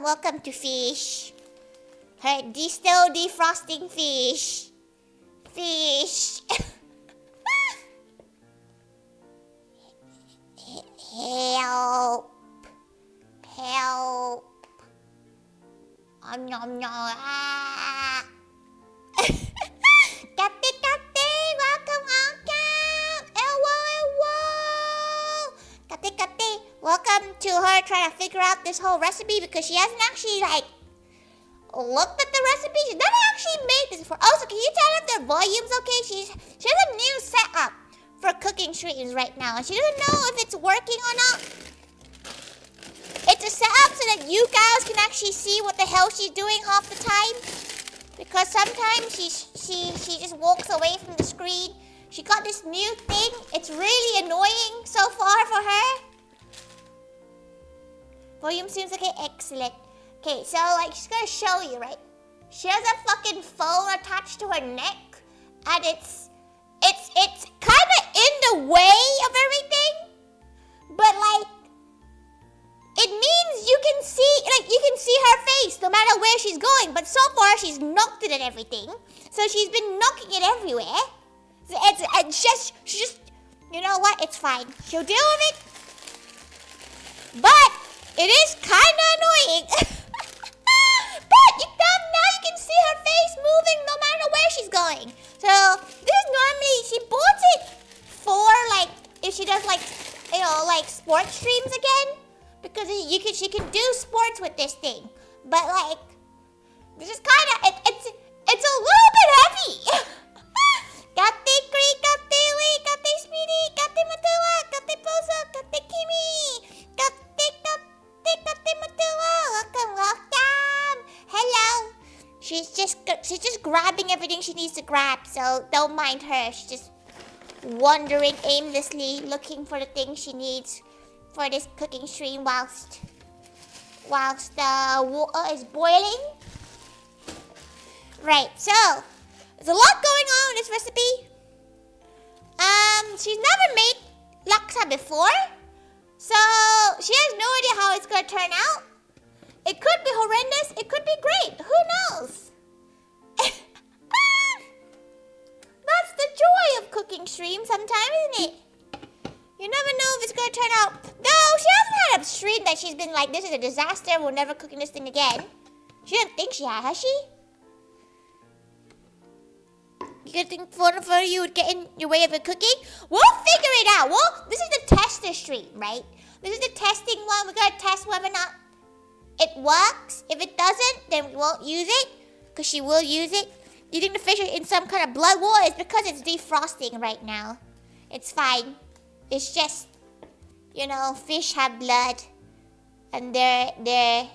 welcome to fish. Hey, still defrosting fish. Fish. Help. Help. Nom nom. Ah. Kate, welcome. Kate, welcome to her trying to figure out this whole recipe because she hasn't actually looked at the recipe. She's never actually made this before. Also, can you tell if the volume's okay? She has a new setup for cooking streams right now, and she doesn't know if it's working or not. It's a setup so that you guys can actually see what the hell she's doing half the time. Because sometimes she just walks away from the screen. She got this new thing. It's really annoying so far for her. Volume seems okay. Excellent. Okay, so she's gonna show you, right? She has a fucking phone attached to her neck, and it's kind of in the way of everything, but it means you can see her face no matter where she's going. But so far she's knocked it at everything, so she's been knocking it everywhere. So she's just, you know what? It's fine. She'll deal with it, but it is kind of annoying. But now you can see her face moving no matter where she's going. So this is normally, she bought it for if she does sports streams again, because she can do sports with this thing. But this is kind of it's a little bit heavy. Kate Cree, Kate Lee, Kate Speedy, Kate Matula, Kate Pozo, Kate Kimi, Kate Matula, welcome. Hello. She's just grabbing everything she needs to grab, so don't mind her. She's just wandering aimlessly, looking for the things she needs for this cooking stream whilst the water is boiling. Right, so there's a lot going on in this recipe. She's never made laksa before, so she has no idea how it's gonna turn out. It could be horrendous, it could be great, who knows? That's the joy of cooking stream sometimes, isn't it? You never know if it's gonna turn out. No, she hasn't had a stream that she's been like, this is a disaster, we're never cooking this thing again. She didn't think she has she? You could think for you would get in your way of it cooking? We'll figure it out. This is the tester stream, right? This is the testing one. We're gonna test whether or not it works. If it doesn't, then we won't use it, because she will use it. Do you think the fish are in some kind of blood war? It's because it's defrosting right now. It's fine. It's just, fish have blood, and they're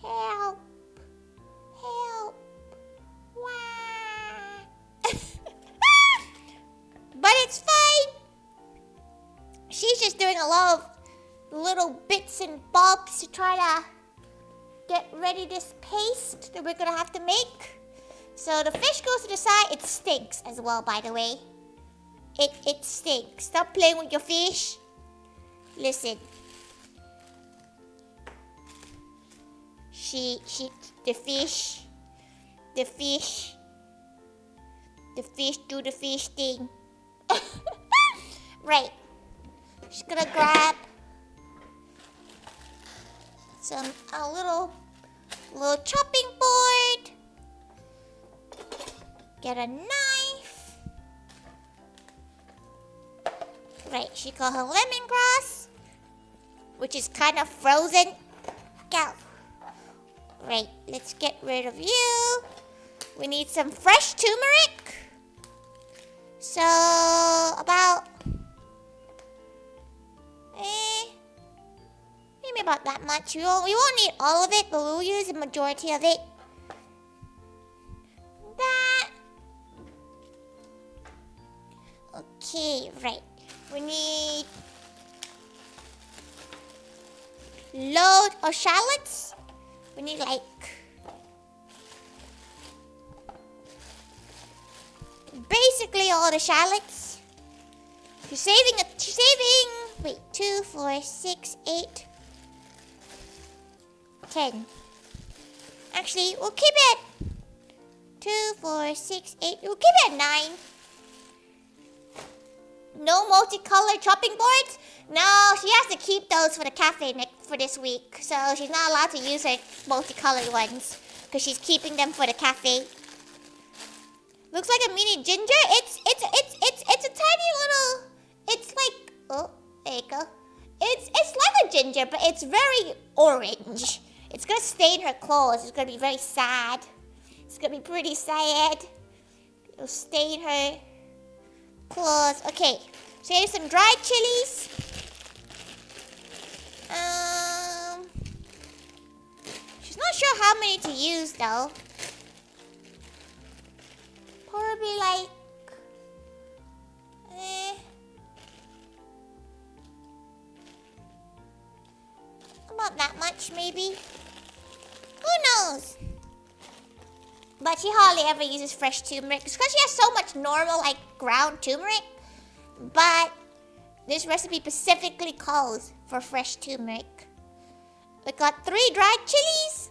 help. But it's fine. She's just doing a lot of little bits and bobs to try to get ready this paste that we're gonna have to make. So the fish goes to the side. It stinks as well, by the way. It stinks. Stop playing with your fish. Listen. The fish do the fish thing. Right. She's gonna grab a little chopping board. Get a knife. Right, she got her lemongrass, which is kind of frozen. Go. Right, let's get rid of you. We need some fresh turmeric. So, about maybe about that much. We won't need all of it, but we'll use the majority of it. That. Okay, right. We need load of shallots. We need basically all the shallots. She's saving, wait, 2, 4, 6, 8. 10. Actually, we'll keep it 2, 4, 6, 8. We'll keep it at 9. No multicolored chopping boards? No, she has to keep those for the cafe for this week. So she's not allowed to use her multicolored ones because she's keeping them for the cafe. Looks like a mini ginger. It's a tiny little. It's like, oh, there you go. It's like a ginger, but it's very orange. It's gonna stain her clothes. It's gonna be very sad. It's gonna be pretty sad. It'll stain her clothes. Okay, so here's some dried chilies. She's not sure how many to use though. Probably like, about that much maybe. Who knows? But she hardly ever uses fresh turmeric because she has so much normal like ground turmeric. But this recipe specifically calls for fresh turmeric. We got 3 dried chilies.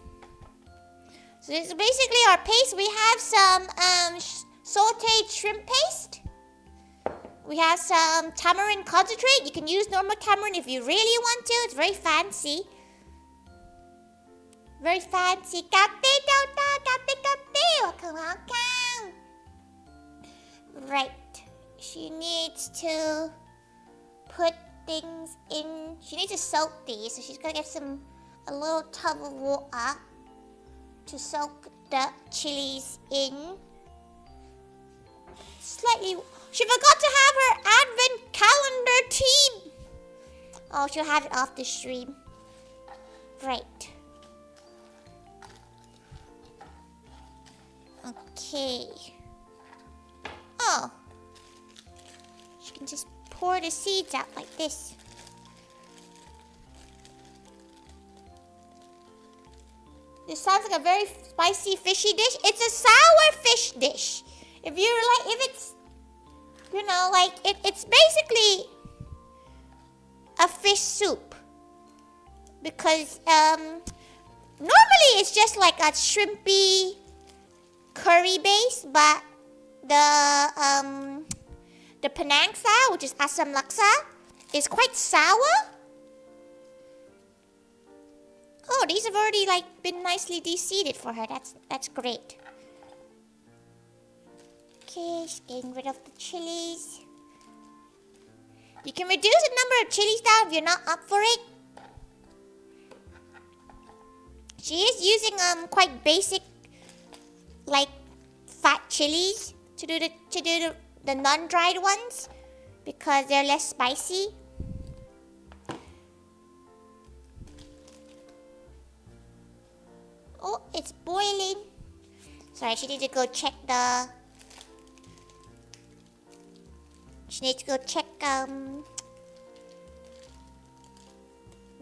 So this is basically our paste. We have some sauteed shrimp paste. We have some tamarind concentrate. You can use normal tamarind if you really want to. It's very fancy. Very fancy. Welcome. Right. She needs to put things in. She needs to soak these. So she's going to get a little tub of water to soak the chilies in. Slightly. She forgot to have her advent calendar team. Oh, she'll have it off the stream. Right. Okay. Oh. She can just pour the seeds out like this. This sounds like a very spicy fishy dish. It's a sour fish dish. If it's, it's basically a fish soup. Because normally it's just like a shrimpy curry base, but the Penang style, which is Asam Laksa, is quite sour. Oh, these have already been nicely de-seeded for her. That's great. Okay, just getting rid of the chilies. You can reduce the number of chilies down if you're not up for it. She is using quite basic fat chilies to do the non-dried ones because they're less spicy. Oh, it's boiling. Sorry, she needs to go check the. She needs to go check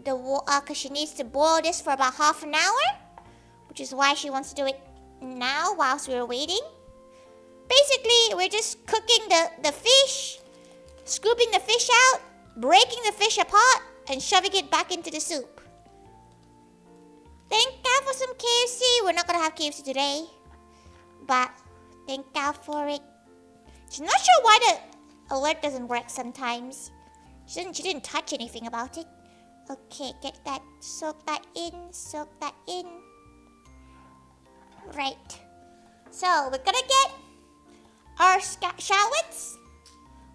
the water because she needs to boil this for about half an hour, which is why she wants to do it now whilst we're waiting. Basically, we're just cooking the fish, scooping the fish out, breaking the fish apart, and shoving it back into the soup. Thank God for some KFC. We're not gonna have KFC today, but thank God for it. She's not sure why the alert doesn't work sometimes. She didn't touch anything about it. Okay, get that, soak that in. Right. So we're gonna get our shallots.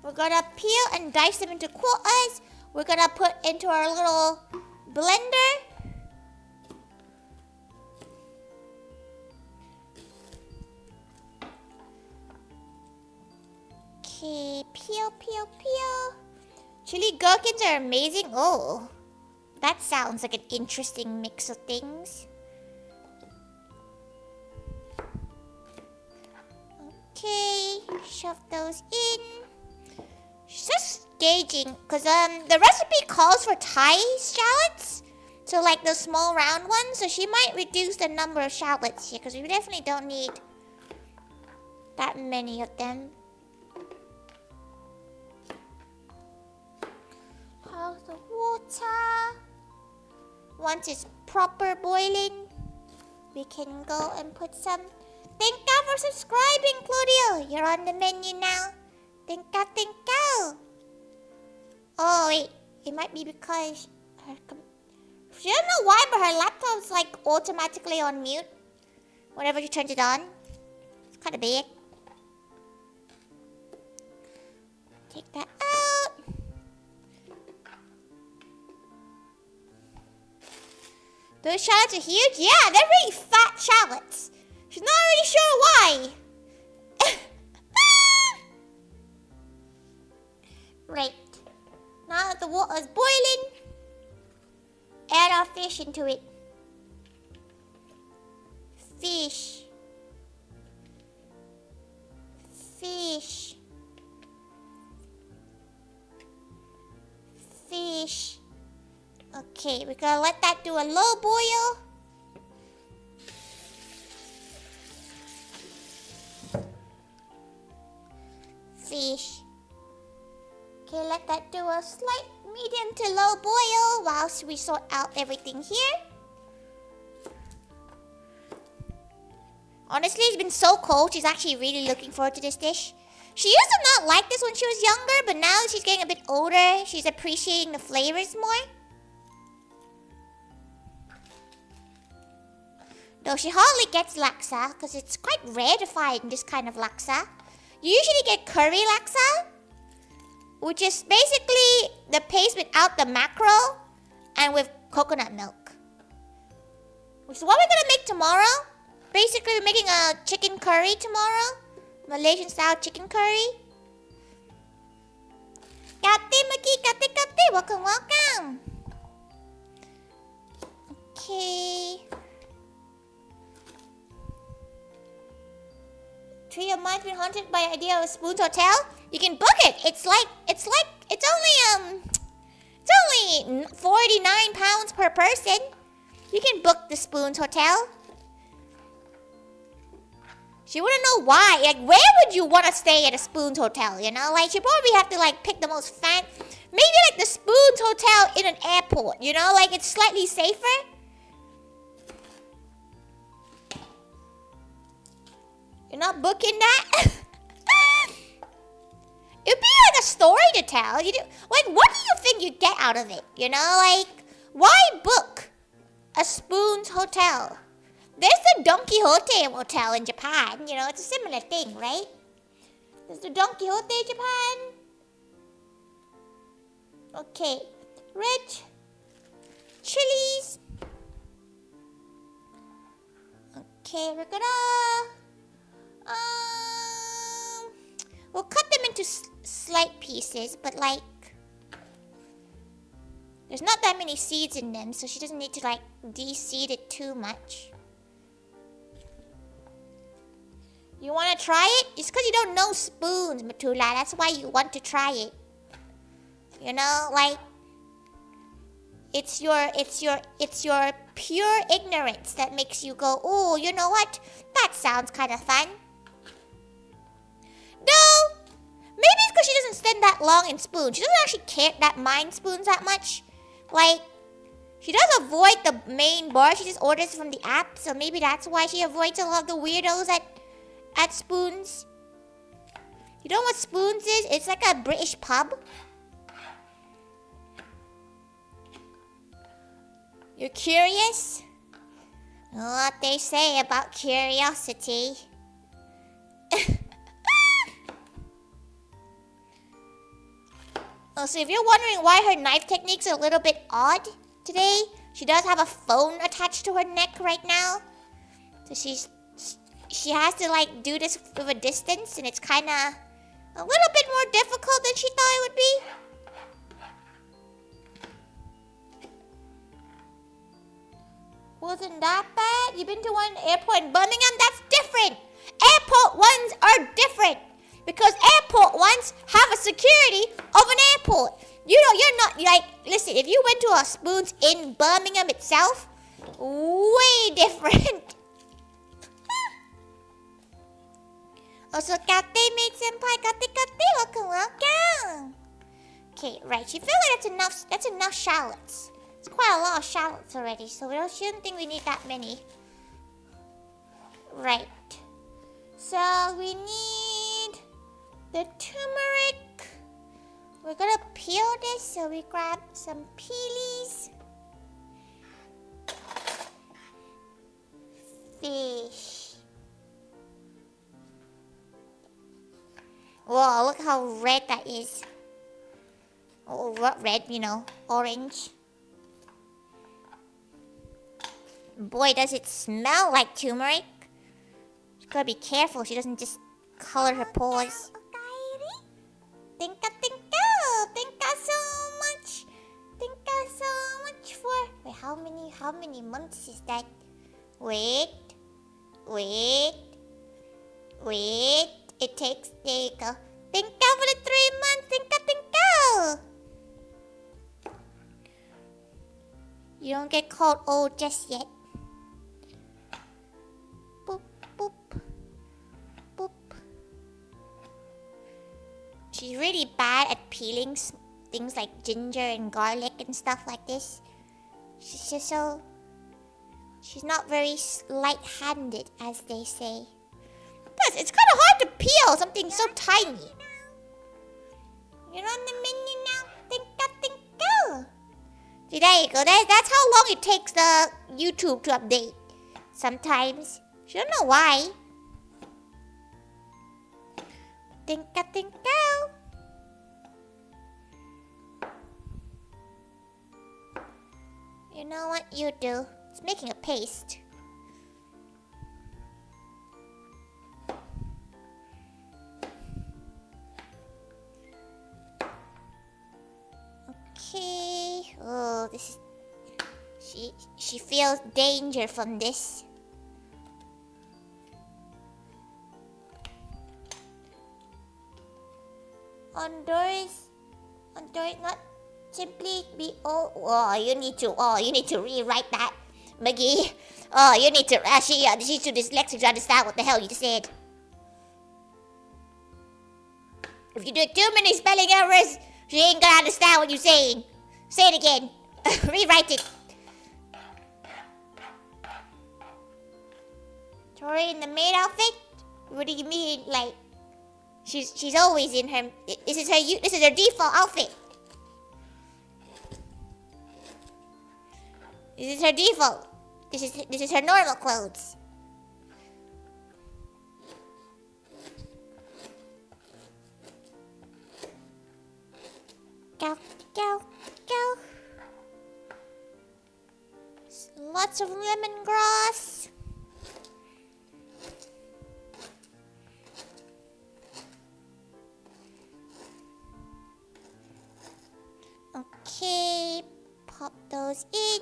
We're gonna peel and dice them into quarters. We're gonna put into our little blender. Okay, peel. Chili gherkins are amazing. Oh, that sounds like an interesting mix of things. Okay, shove those in. She's just gauging, because the recipe calls for Thai shallots. So like those small round ones. So she might reduce the number of shallots here, because we definitely don't need that many of them. How's the water? once it's proper boiling, we can go and put some. Thank you for subscribing, Claudio. You're on the menu now. Thank you, thank you. Oh wait, it might be because she doesn't know why, but her laptop's like automatically on mute whenever she turns it on. It's kind of big. Take that out. Those shallots are huge? Yeah, they're really fat shallots. She's not really sure why. Right. Now that the water is boiling, add our fish into it. Fish. Fish. Fish. Okay, we're gonna let that do a low boil. Fish. Okay, let that do a slight medium to low boil whilst we sort out everything here. Honestly, it's been so cold, she's actually really looking forward to this dish. She used to not like this when she was younger, but now that she's getting a bit older, she's appreciating the flavors more. Though she hardly gets laksa, because it's quite rare to find this kind of laksa. You usually get curry laksa, which is basically the paste without the mackerel and with coconut milk. Which is what we're going to make tomorrow. Basically, we're making a chicken curry tomorrow. Malaysian style chicken curry. Kate Maki, Kate Kate, welcome, welcome. Okay. 3 of mine's been haunted by the idea of a Spoons Hotel. You can book it. It's only 49 pounds per person. You can book the Spoons Hotel. She wouldn't know why. Like, where would you want to stay at a Spoons Hotel? You know, like, you probably have to like pick the most maybe like the Spoons Hotel in an airport. You know, like it's slightly safer. You're not booking that? It'd be like a story to tell. Like, what do you think you get out of it? You know, like, why book a Spoons Hotel? There's the Don Quixote Hotel in Japan. You know, it's a similar thing, right? There's the Don Quixote Japan. Okay. Red chilies. Okay, we're gonna... we'll cut them into slight pieces, but like... there's not that many seeds in them, so she doesn't need to like de-seed it too much. You want to try it? It's because you don't know spoons, Matula. That's why you want to try it. You know, like... It's your pure ignorance that makes you go, oh, you know what? That sounds kind of fun. No! Maybe it's because she doesn't spend that long in spoons. She doesn't actually mind spoons that much. Like, she does avoid the main bar. She just orders from the app. So maybe that's why she avoids a lot of the weirdos at Spoons. You know what Spoons is? It's like a British pub. You're curious? What they say about curiosity. Oh, so if you're wondering why her knife technique's a little bit odd today, she does have a phone attached to her neck right now. So she has to like do this with a distance, and it's kind of a little bit more difficult than she thought it would be. Wasn't that bad? You've been to one airport in Birmingham? That's different. Airport ones are different. Because airport ones have a security of an airport. You know, you're not like, listen, if you went to a Spoons in Birmingham itself, way different. Also, Kate made senpai, welcome. Okay, right. She feels like that's enough shallots. It's quite a lot of shallots already, so we shouldn't think we need that many. Right. So we need the turmeric. We're gonna peel this, so we grab some peelies. Fish. Whoa, look how red that is. Oh, what red, orange. Boy, does it smell like turmeric. She's gotta be careful she doesn't just color her paws. Thank you so much. Thank you so much for... Wait, how many months is that? Wait. It takes... There you go. Thank you for the 3 months. Thank you. You don't get called old just yet. Boop, boop, boop. She's really bad at peeling things like ginger and garlic and stuff like this. She's just so... She's not very light-handed, as they say. Plus, it's kind of hard to peel something so tiny. You're on the menu now. Thank you. See, there you go. That's how long it takes the YouTube to update. Sometimes. She don't know why. Thank you. You know what you do? It's making a paste. Okay. Oh, this is... She feels danger from this. On doors not simply be... you need to rewrite that, Maggie. You need to... she's too dyslexic to understand what the hell you just said. If you do too many spelling errors, she ain't gonna understand what you're saying. Say it again. Rewrite it. Tori in the maid outfit? What do you mean? Like, she's always in her... This is her default outfit. This is her default. This is her normal clothes. Go. Lots of lemongrass. Okay, pop those in.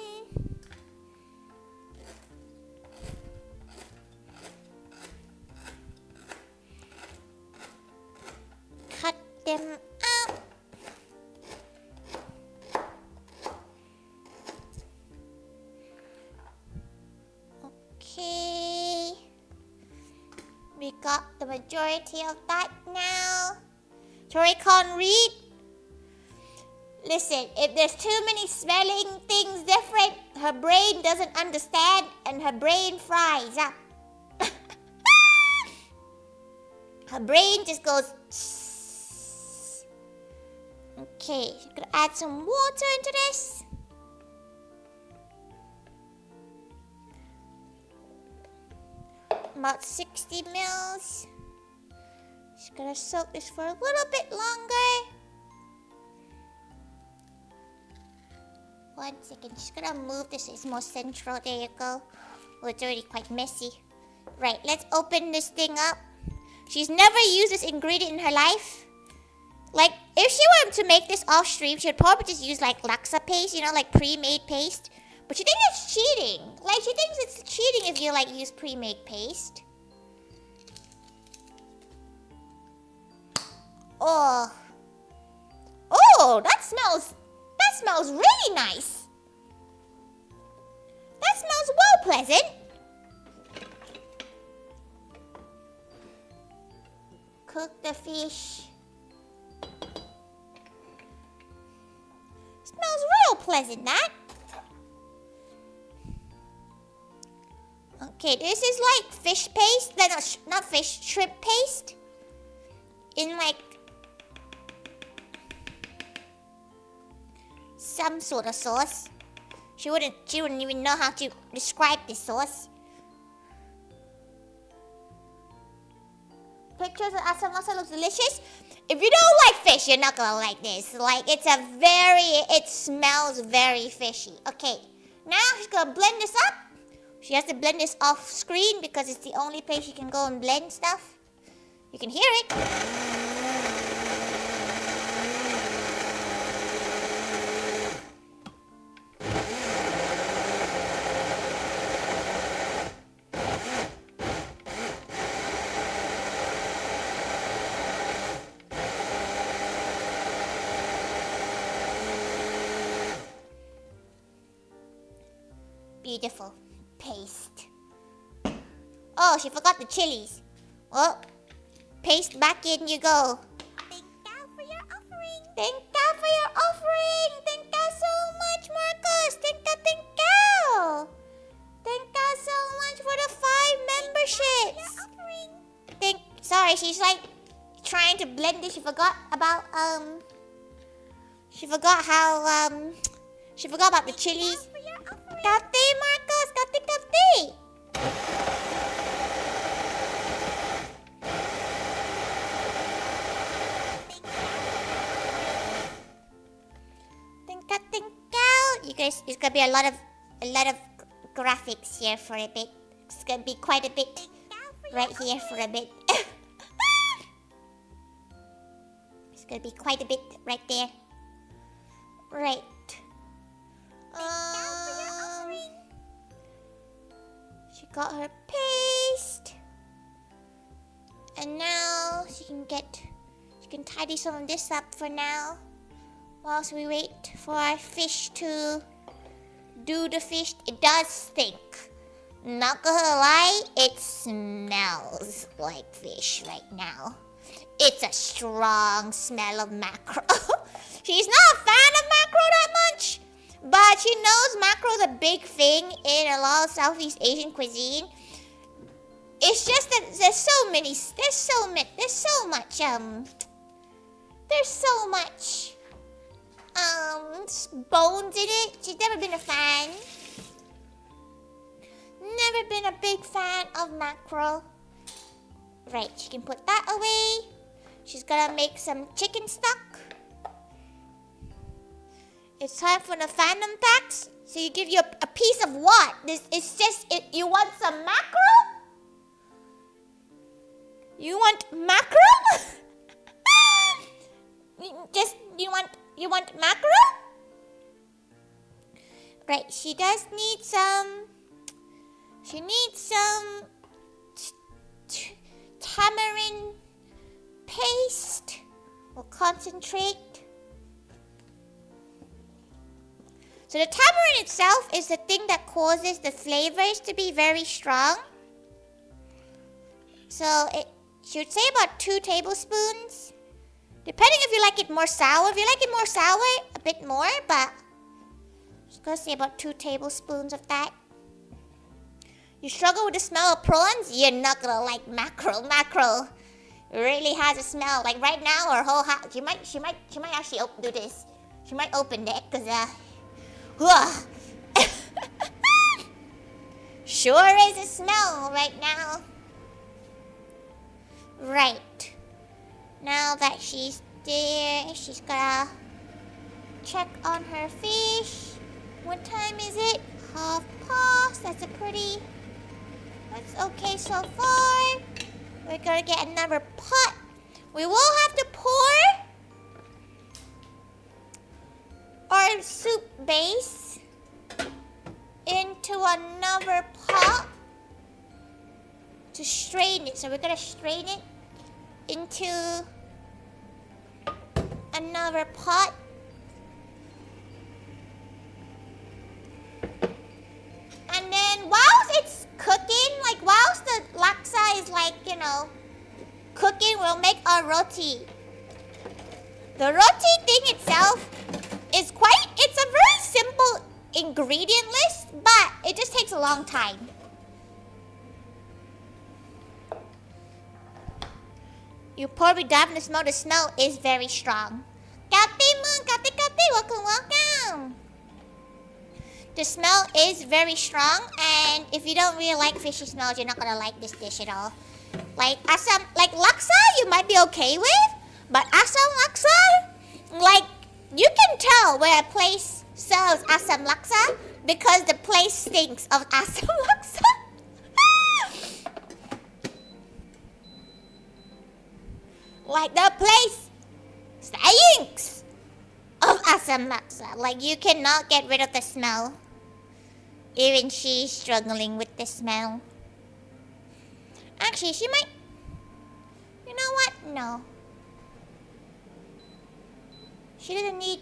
Cut them out. Okay, we got the majority of that now. Tori can't read. Listen, if there's too many spelling things different, her brain doesn't understand and her brain fries up. Her brain just goes... Okay, she's gonna add some water into this. About 60 mils. Just gonna soak this for a little bit longer. 1 second, just gonna move this. It's more central. There you go. Oh, it's already quite messy. Right, let's open this thing up. She's never used this ingredient in her life. Like, if she were to make this off stream, she'd probably just use like Laksa paste, like pre-made paste. But she thinks it's cheating. Like, she thinks it's cheating if you like use pre-made paste. Oh, that smells really nice. That smells well pleasant. Cook the fish. Smells real pleasant, that. Okay, this is like fish paste. No, not fish, shrimp paste. In like some sort of sauce. She wouldn't even know how to describe this sauce. Pictures of Asam also looks delicious. If you don't like fish, you're not gonna like this. Like, it smells very fishy. Okay, now she's gonna blend this up. She has to blend this off screen because it's the only place she can go and blend stuff. You can hear it. Beautiful paste. Oh, she forgot the chilies. Well, paste back in you go. Thank God for your offering. Thank God for your offering. Thank God so much, Marcos. Thank God, thank God. Thank God so much for the 5 memberships. Sorry, she's like trying to blend it. She forgot about She forgot about the chilies. Kate, Marcos, Kate. Think out. You guys, it's gonna be a lot of graphics here for a bit. It's gonna be quite a bit right here for a bit. It's gonna be quite a bit right there. Right. She got her paste. And now she can tidy some of this up for now. Whilst we wait for our fish to do the fish. It does stink. Not gonna lie, it smells like fish right now. It's a strong smell of mackerel. She's not a fan of mackerel that much. But she knows mackerel is a big thing in a lot of Southeast Asian cuisine. It's just that there's so much bones in it. She's never been a fan. Never been a big fan of mackerel. Right, she can put that away. She's gonna make some chicken stock. It's time for the fandom packs. So you give you a piece of what? You want some mackerel? You want mackerel? you want mackerel? Right, she does need some. She needs some tamarind paste or concentrate. So the tamarind itself is the thing that causes the flavors to be very strong. So it should say about 2 tablespoons. Depending if you like it more sour. If you like it more sour, a bit more, but I'm just gonna say about 2 tablespoons of that. You struggle with the smell of prawns? You're not gonna like mackerel. Mackerel really has a smell. Like right now, her whole house. She might actually do this. She might open it because sure is a smell right now. Right. Now that she's there, she's gonna check on her fish. What time is it? 12:30. That's okay so far. We're gonna get another pot. We will have to pour our soup base into another pot to strain it. So we're gonna strain it into another pot. And then whilst it's cooking, like whilst the laksa is like, cooking, we'll make our roti. The roti thing itself is it's a very simple ingredient list, but it just takes a long time. You pour it down in the smell. The smell is very strong. Kati Moon, Kati, welcome. The smell is very strong, and if you don't really like fishy smells, you're not gonna like this dish at all. Like Asam, like Laksa, you might be okay with, but Asam Laksa, like you can tell where a place sells Asam Laksa because the place stinks of Asam Laksa. Like the place stinks of Asam Laksa. Like you cannot get rid of the smell. Even she's struggling with the smell. Actually, she might... You know what? No. She doesn't need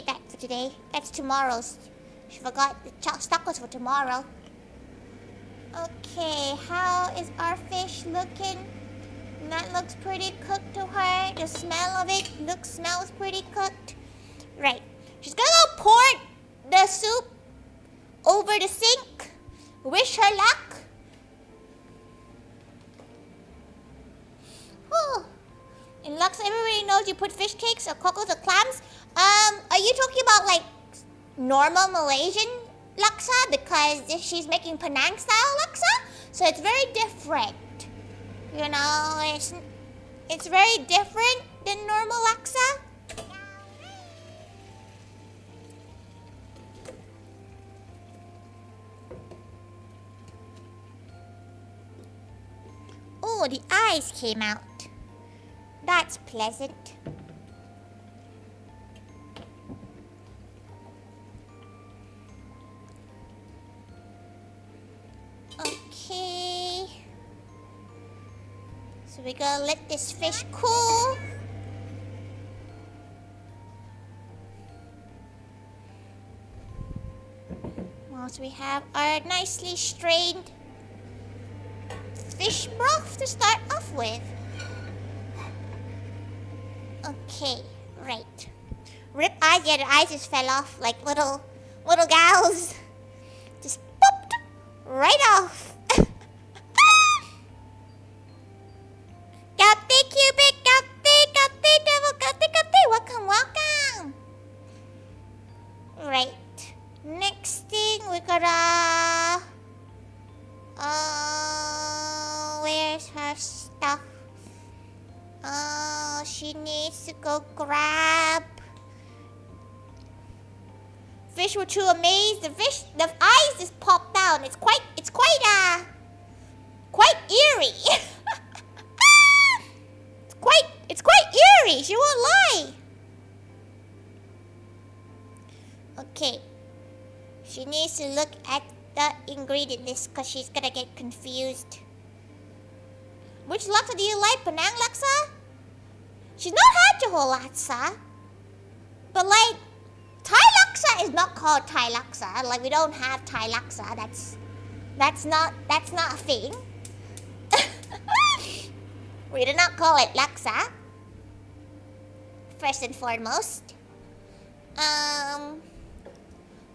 that for today. That's tomorrow's. She forgot the stock was for tomorrow. Okay, how is our fish looking? That looks pretty cooked to her. The smell of it smells pretty cooked. Right. She's gonna go pour the soup over the sink. Wish her luck. Whew. In Laksa, everybody knows you put fish cakes or cockles or clams. Are you talking about like normal Malaysian Laksa? Because she's making Penang style Laksa, so it's very different. You know, it's very different than normal Laksa. Oh, the eyes came out. That's pleasant. Okay. So we're gonna let this fish cool. Once we have our nicely strained fish broth to start off with. Okay, right. Rip eyes, yeah, the eyes just fell off like little gals. Just popped right off. Gatti Cubic, Gatti, Devil, Gatti, welcome. Right. Next thing we gotta... where's her stuff? She needs to go grab. Fish were too amazed. The eyes just popped down. It's quite eerie. It's quite eerie. She won't lie. Okay. She needs to look at the ingredient list because she's gonna get confused. Which laksa do you like? Penang laksa? She's not had Johor laksa. But like, Thai laksa is not called Thai laksa. Like we don't have Thai laksa. That's not a thing. We do not call it laksa. First and foremost.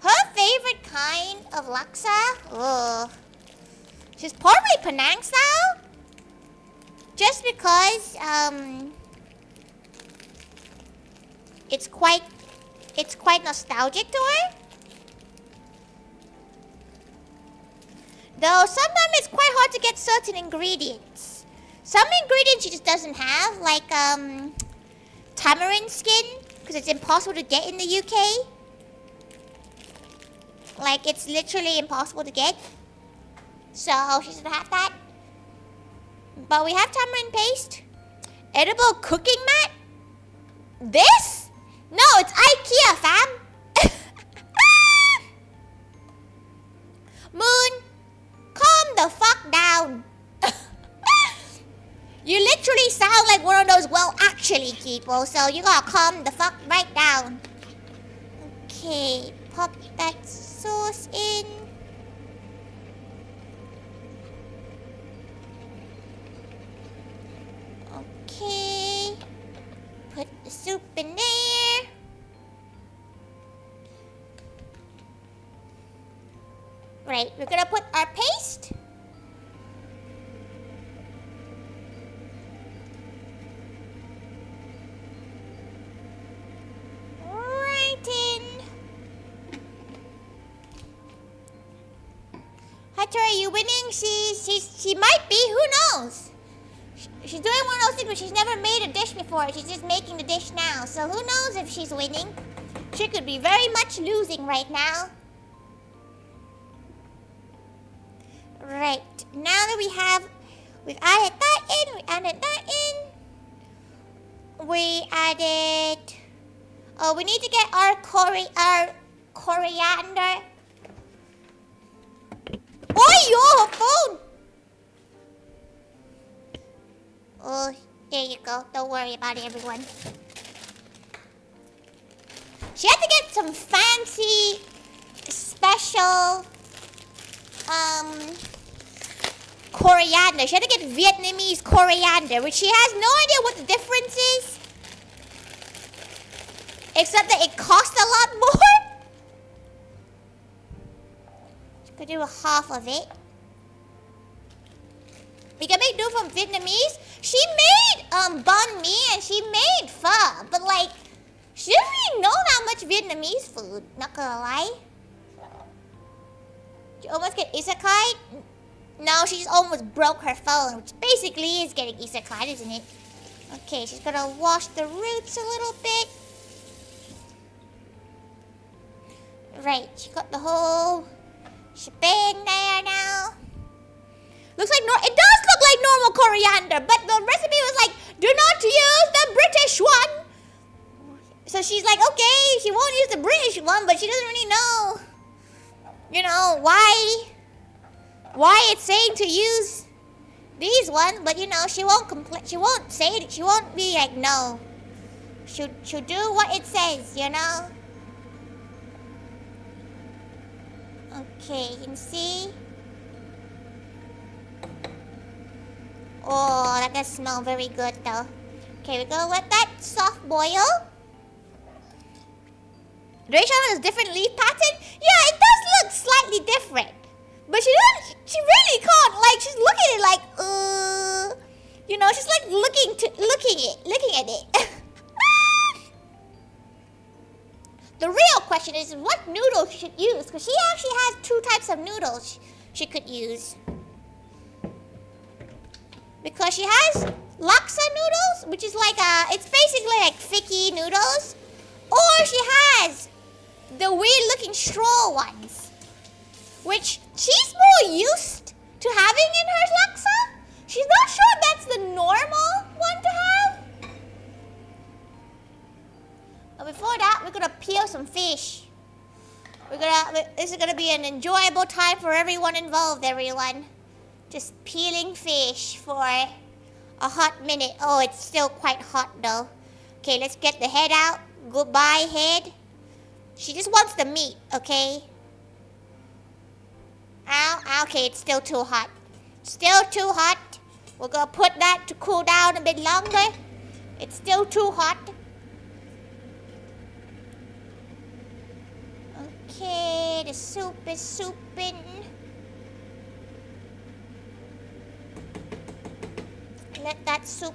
Her favorite kind of laksa? She's probably Penang style. Just because it's quite nostalgic to her. Though sometimes it's quite hard to get certain ingredients. Some ingredients she just doesn't have, like tamarind skin, because it's impossible to get in the UK. Like, it's literally impossible to get. So, she doesn't have that. But we have tamarind paste. Edible cooking mat? This? No, it's IKEA, fam. Moon, calm the fuck down. You literally sound like one of those well actually people, so you gotta calm the fuck right down. Okay, pop that sauce in. Okay, put the soup in there. Right, we're gonna put our paste. Tori, are you winning? She might be. Who knows? She's doing one of those things where she's never made a dish before. She's just making the dish now. So who knows if she's winning? She could be very much losing right now. Right. Now that we've added that in. We added. Oh, we need to get our coriander. Oh, your phone. Oh, there you go. Don't worry about it, everyone. She had to get some fancy, special, coriander. She had to get Vietnamese coriander, which she has no idea what the difference is. Except that it costs a lot more. She could do a half of it. We can make do from Vietnamese. She made banh mi and she made pho, but like she doesn't really know that much Vietnamese food. Not gonna lie. She almost get isekai. No, she just almost broke her phone, which basically is getting isekai, isn't it? Okay, she's gonna wash the roots a little bit. Right, she got the whole shebang there now. Looks like it does look like normal coriander, but the recipe was like, do not use the British one. So she's like, okay, she won't use the British one, but she doesn't really know, you know, why it's saying to use these ones. But you know, she won't complain. She won't say it. She won't be like, no. She'll do what it says, you know. Okay, you can see. Oh, that does smell very good though. Okay, we're gonna let that soft boil. Do they show us a different leaf pattern? Yeah, it does look slightly different. But she really can't, like, she's looking at it like, you know, she's like looking at it. The real question is what noodles she should use, because she actually has 2 types of noodles she could use. Because she has laksa noodles, which is like it's basically like thicky noodles. Or she has the weird looking straw ones, which she's more used to having in her laksa. She's not sure that's the normal one to have. But before that, we're gonna peel some fish. This is gonna be an enjoyable time for everyone involved, everyone. Just peeling fish for a hot minute. Oh, it's still quite hot though. Okay, let's get the head out. Goodbye, head. She just wants the meat, okay? Ow, okay, it's still too hot. Still too hot. We're gonna put that to cool down a bit longer. It's still too hot. Okay, the soup is souping. Let that soup.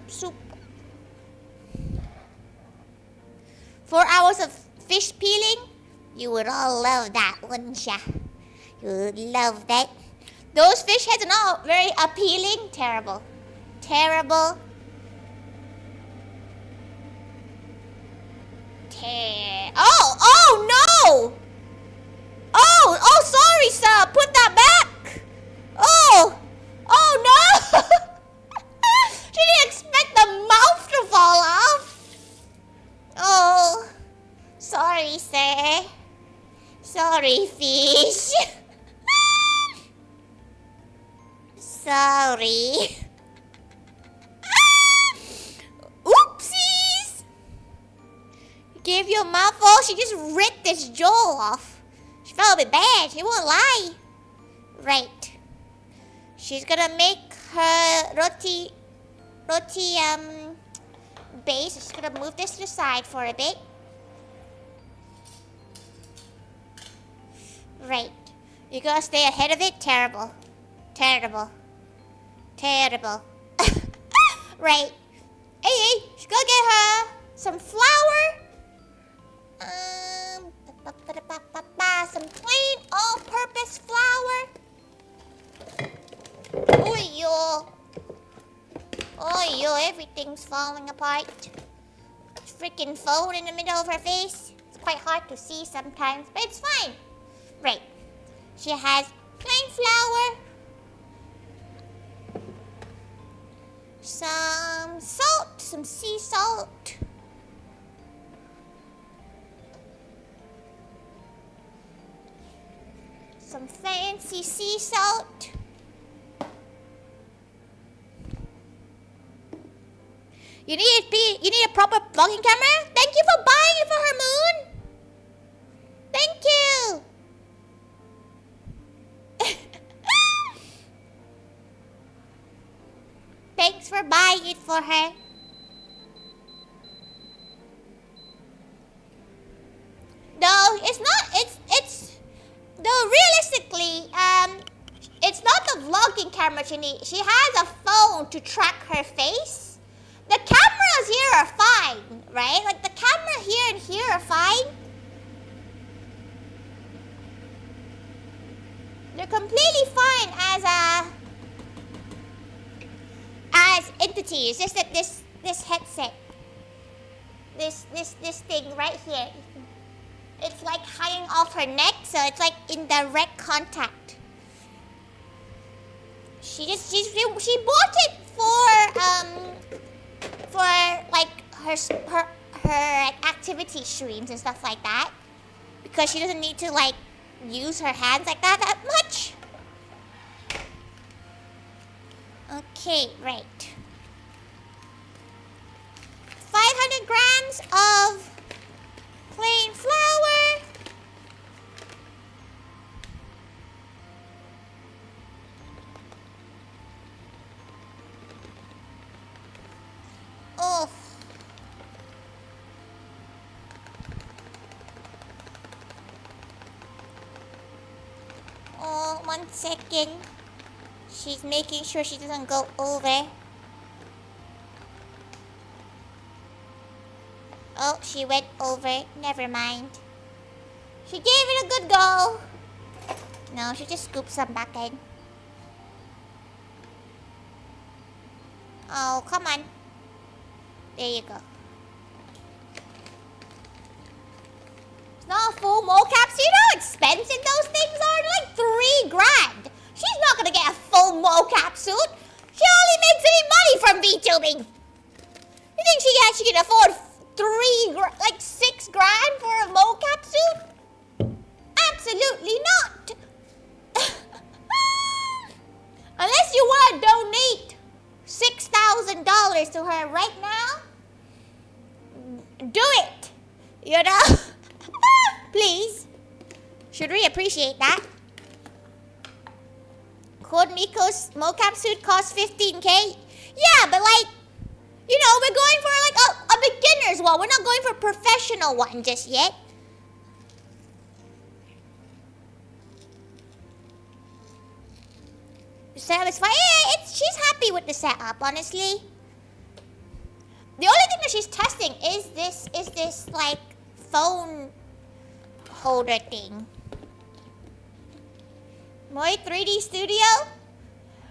4 hours of fish peeling? You would all love that, wouldn't ya? You would love that. Those fish heads are not very appealing. Terrible. Terrible. Oh no! Oh, sorry, sir. Put that back. Oh no! She didn't expect the mouth to fall off. Oh, sorry, sir. Sorry, fish. Sorry. Oopsies! Gave you a mouthful. She just ripped this jaw off. She felt a bit bad. She won't lie. Right. She's gonna make her roti base. She's gonna move this to the side for a bit. Right. You gotta stay ahead of it. Terrible. Right. Hey, she's gonna get her some flour. Some plain all-purpose flour. everything's falling apart. Freaking phone in the middle of her face. It's quite hard to see sometimes, but it's fine. Right. She has plain flour, some salt, some sea salt, some fancy sea salt. You need a proper vlogging camera? Thank you for buying it for her, Moon. Thank you. Thanks for buying it for her. No, it's not. It's. No, realistically, it's not the vlogging camera she needs. She has a phone to track her face. The cameras here are fine, right? Like the camera here and here are fine. They're completely fine as entity. It's just that this headset, this thing right here, it's like hanging off her neck, so it's like in direct contact. She bought it for like her activity streams and stuff like that, because she doesn't need to like use her hands like that much. Okay, right. 500 grams of plain flour. Oh. Oh, 1 second. She's making sure she doesn't go over. Oh, she went over. Never mind. She gave it a good go. No, she just scooped some back in. Oh, come on. There you go. It's not a full mocap, so you know how expensive those things are? They're like $3,000. She's not gonna get a full mocap suit. She only makes any money from VTubing. You think she actually can afford like $6,000 for a mocap suit? Absolutely not. Unless you want to donate $6,000 to her right now, do it. You know? Please. Should we appreciate that? Code Miko's mocap suit costs $15K. Yeah, but like, you know, we're going for like a beginner's one. We're not going for a professional one just yet. The setup is fine. Yeah, she's happy with the setup, honestly. The only thing that she's testing is this like phone holder thing. Moi 3D Studio?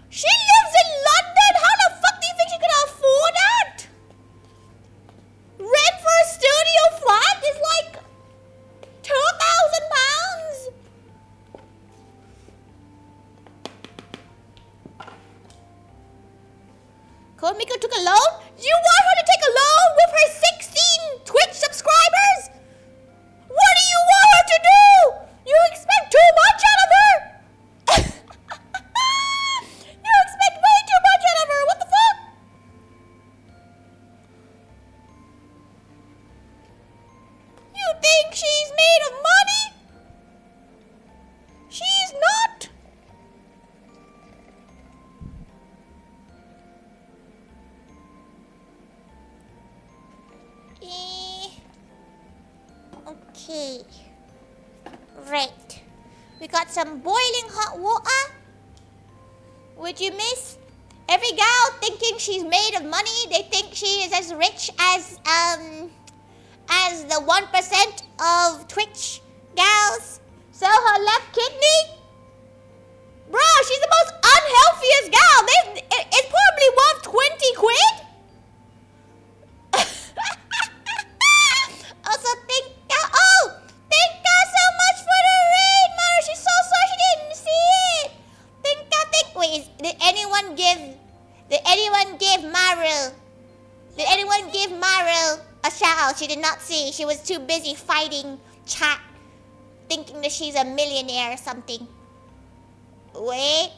She lives in London! How the fuck do you think she can afford that? Rent for a studio flat is like £2,000. Code Miko took a loan? You want her to take a loan with her 16 Twitch subscribers? What do you want her to do? You expect too much out of her? You expect way too much out of her. What the fuck? You think she's made of money? She's not. Okay. Right. We got some boiling hot water. Would you miss? Every gal thinking she's made of money, they think she is as rich as the 1% of Twitch gals. Sell her left kidney? Bro, she's the most unhealthiest gal. It's probably worth 20 quid. did not see. She was too busy fighting chat, thinking that she's a millionaire or something. Wait.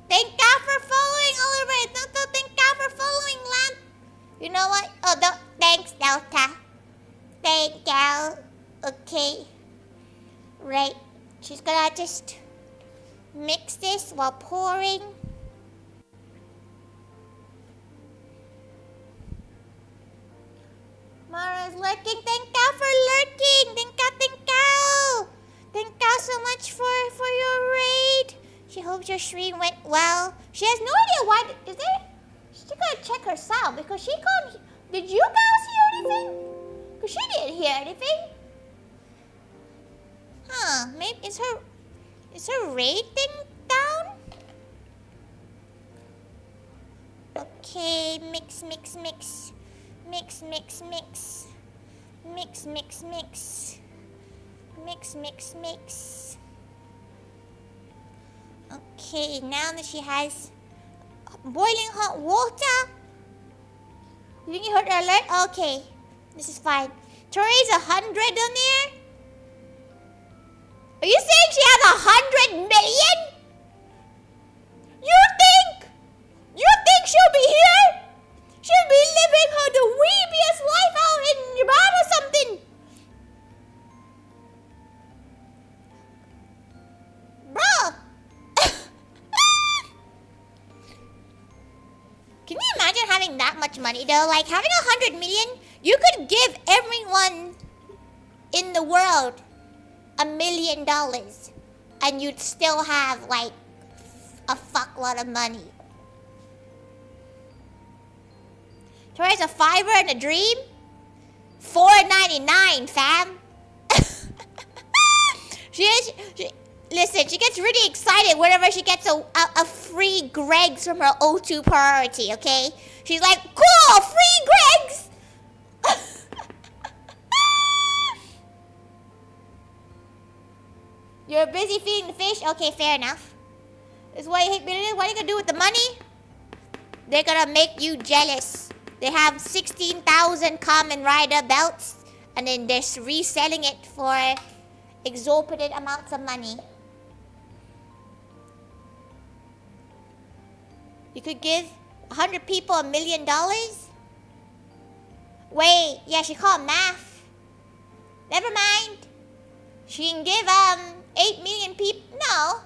Thank God for following, Oliver. Thank God for following, Lamp. You know what? Oh, thanks, Delta. Thank you. Okay. Right. She's gonna just mix this while pouring. Mara's lurking. Thank God for lurking. Thank God, thank God. Thank God so much for your raid. She hopes your stream went well. She has no idea why. Is there? She's gonna check her sound because she can't. Did you guys hear anything? Because she didn't hear anything. Huh? Maybe is her raid thing down? Okay, mix. Mix. Okay, now that she has boiling hot water. You think you heard the alert? Okay, this is fine. Tori's 100 on there. Are you saying she has 100 million? You think she'll be here? She'll be living her the weebiest life out in Japan or something. Bro. Can you imagine having that much money though? Like having 100 million, you could give everyone in the world $1 million and you'd still have like a fuckload of money. Tori's a fiver and a dream? $4.99, fam. Listen, she gets really excited whenever she gets a free Greg's from her O2 priority, okay? She's like, cool, free Greg's! You're busy feeding the fish? Okay, fair enough. This is why you hate billionaires. What are you gonna do with the money? They're gonna make you jealous. They have 16,000 Kamen Rider belts, and then they're reselling it for exorbitant amounts of money. You could give 100 people $1 million? Wait, yeah, she called math. Never mind. She can give 8 million people. No.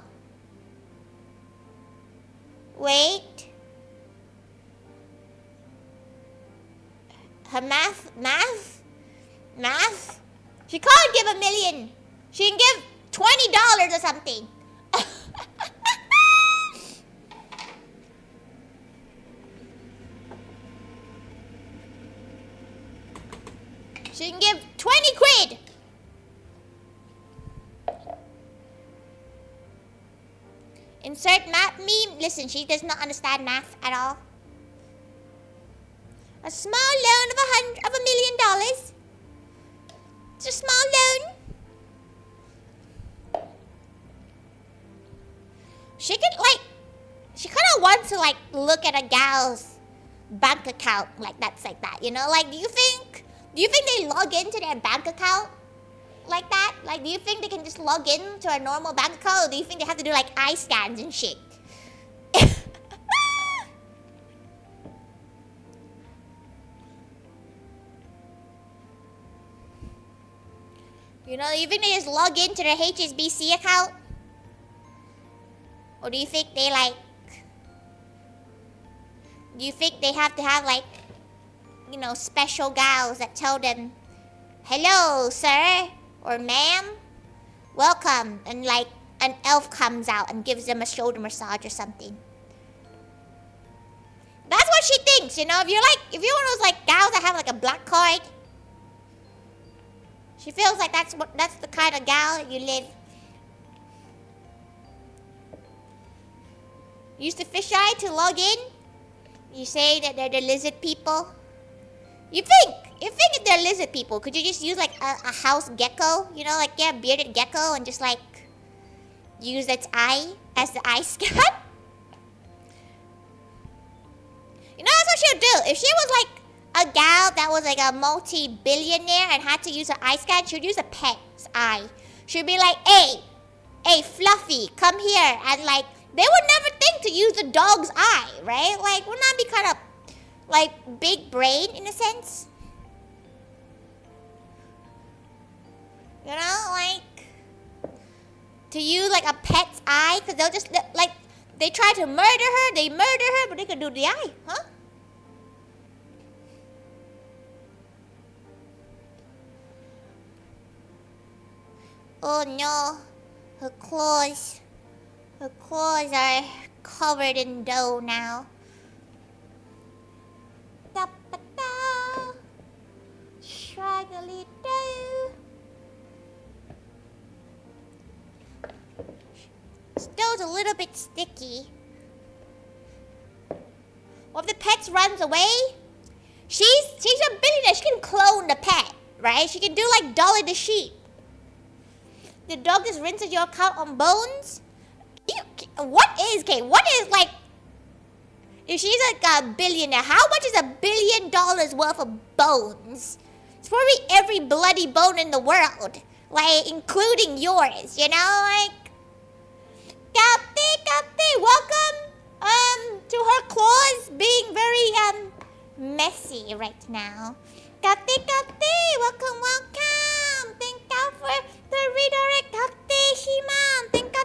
Wait. Her math? She can't give $1 million. She can give $20 or something. She can give 20 quid. Insert math meme. Listen, she does not understand math at all. A small loan of $1 million. It's a small loan. She kind of wants to look at a gal's bank account that's like that, you know? Do you think they log into their bank account like that? Do you think they can just log in to a normal bank account, or do you think they have to do eye scans and shit? You know, do you think they just log into their HSBC account? Or do you think they do you think they have to have special gals that tell them, hello, sir, or ma'am, welcome, and an elf comes out and gives them a shoulder massage or something? That's what she thinks, you know. If you're one of those gals that have a black card, she feels like that's the kind of gal that you live. Use the fisheye to log in. You say that they're the lizard people. You think if they're lizard people, could you just use a house gecko? You know, a bearded gecko, and just use its eye as the eye scan? You know, that's what she'll do. If she was a a gal that was like a multi-billionaire and had to use her eye scan, she would use a pet's eye. She'd be like, hey, Fluffy, come here. And like, they would never think to use the dog's eye, right? Like, wouldn't that be kind of like big brain in a sense? You know, like, to use like a pet's eye, because they'll just, like, they try to murder her, but they can do the eye, huh? Oh no, her claws are covered in dough now. Da-ba-da. Straggly dough. Dough's a little bit sticky. Well, if the pet runs away, she's a billionaire. She can clone the pet, right? She can do like Dolly the sheep. The dog just rinses your account on bones. What is like, if she's like a billionaire, how much is $1 billion worth of bones? It's probably every bloody bone in the world, like including yours, you know, like. Kate, welcome to her claws being very messy right now. Kate, welcome. Thank you for the redirect. Kate, Shimon, thank you.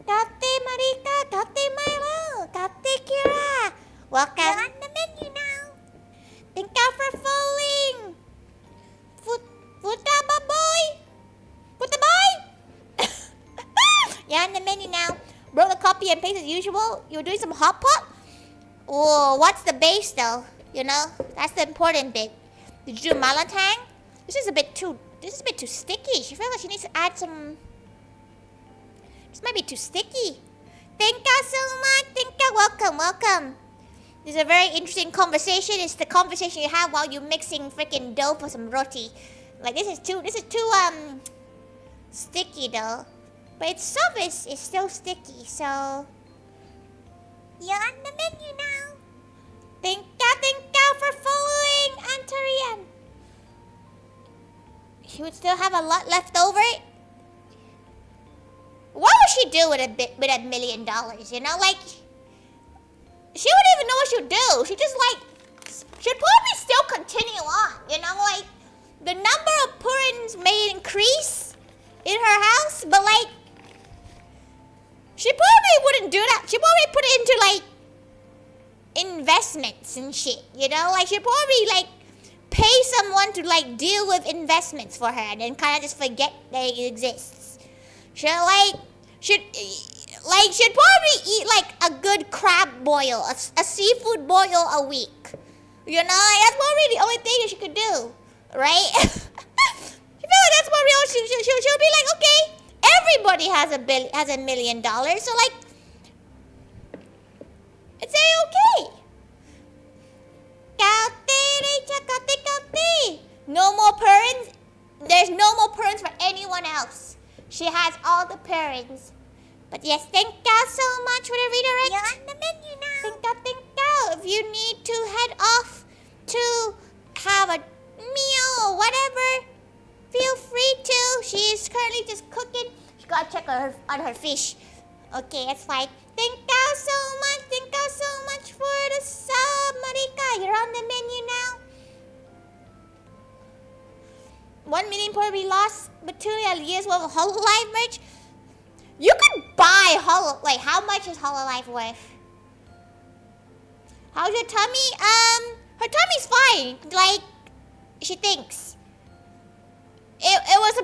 Kate, Marika, Kate, Milo, Kate, Kira, welcome. You're on the menu now. Thank you for following. Futaba boy. You're on the menu now. Broke the copy and paste as usual. You were doing some hot pot? Oh, what's the base though? You know, that's the important bit. Did you do malatang? This is a bit too sticky. She feels like she needs to add some. This might be too sticky. Thank you so much. Thank you. Welcome. This is a very interesting conversation. It's the conversation you have while you're mixing freaking dough for some roti. Like this is too sticky though. But its surface is still sticky, so. You're on the menu now. Thank you for following Antarian. She would still have a lot left over. What would she do with $1 million? You know, like, she wouldn't even know what she'd do. She'd probably still continue on. You know, like, the number of purins may increase in her house, but like, she probably wouldn't do that. She'd probably put it into like investments and shit. You know, like she'd probably like pay someone to like deal with investments for her and then kind of just forget that it exists. She'd probably eat like a good crab boil, a seafood boil a week. You know, like, that's probably the only thing that she could do, right? She feel like that's probably all she'll be like, okay. Everybody has $1 million, so like, it's okay. No more parents. There's no more parents for anyone else. She has all the parents. But yes, thank you so much for the redirect. You're on the menu now. Thank you. If you need to head off to have a meal or whatever, feel free to. She is currently just cooking. She gotta check on her fish. Okay, that's fine. Thank you so much. Thank you so much for the sub, Marika. You're on the menu now. 1 million probably lost, but 2 years worth of Hololive merch. You could buy how much is Hololive worth? How's your tummy? Her tummy's fine. Like, she thinks. It was a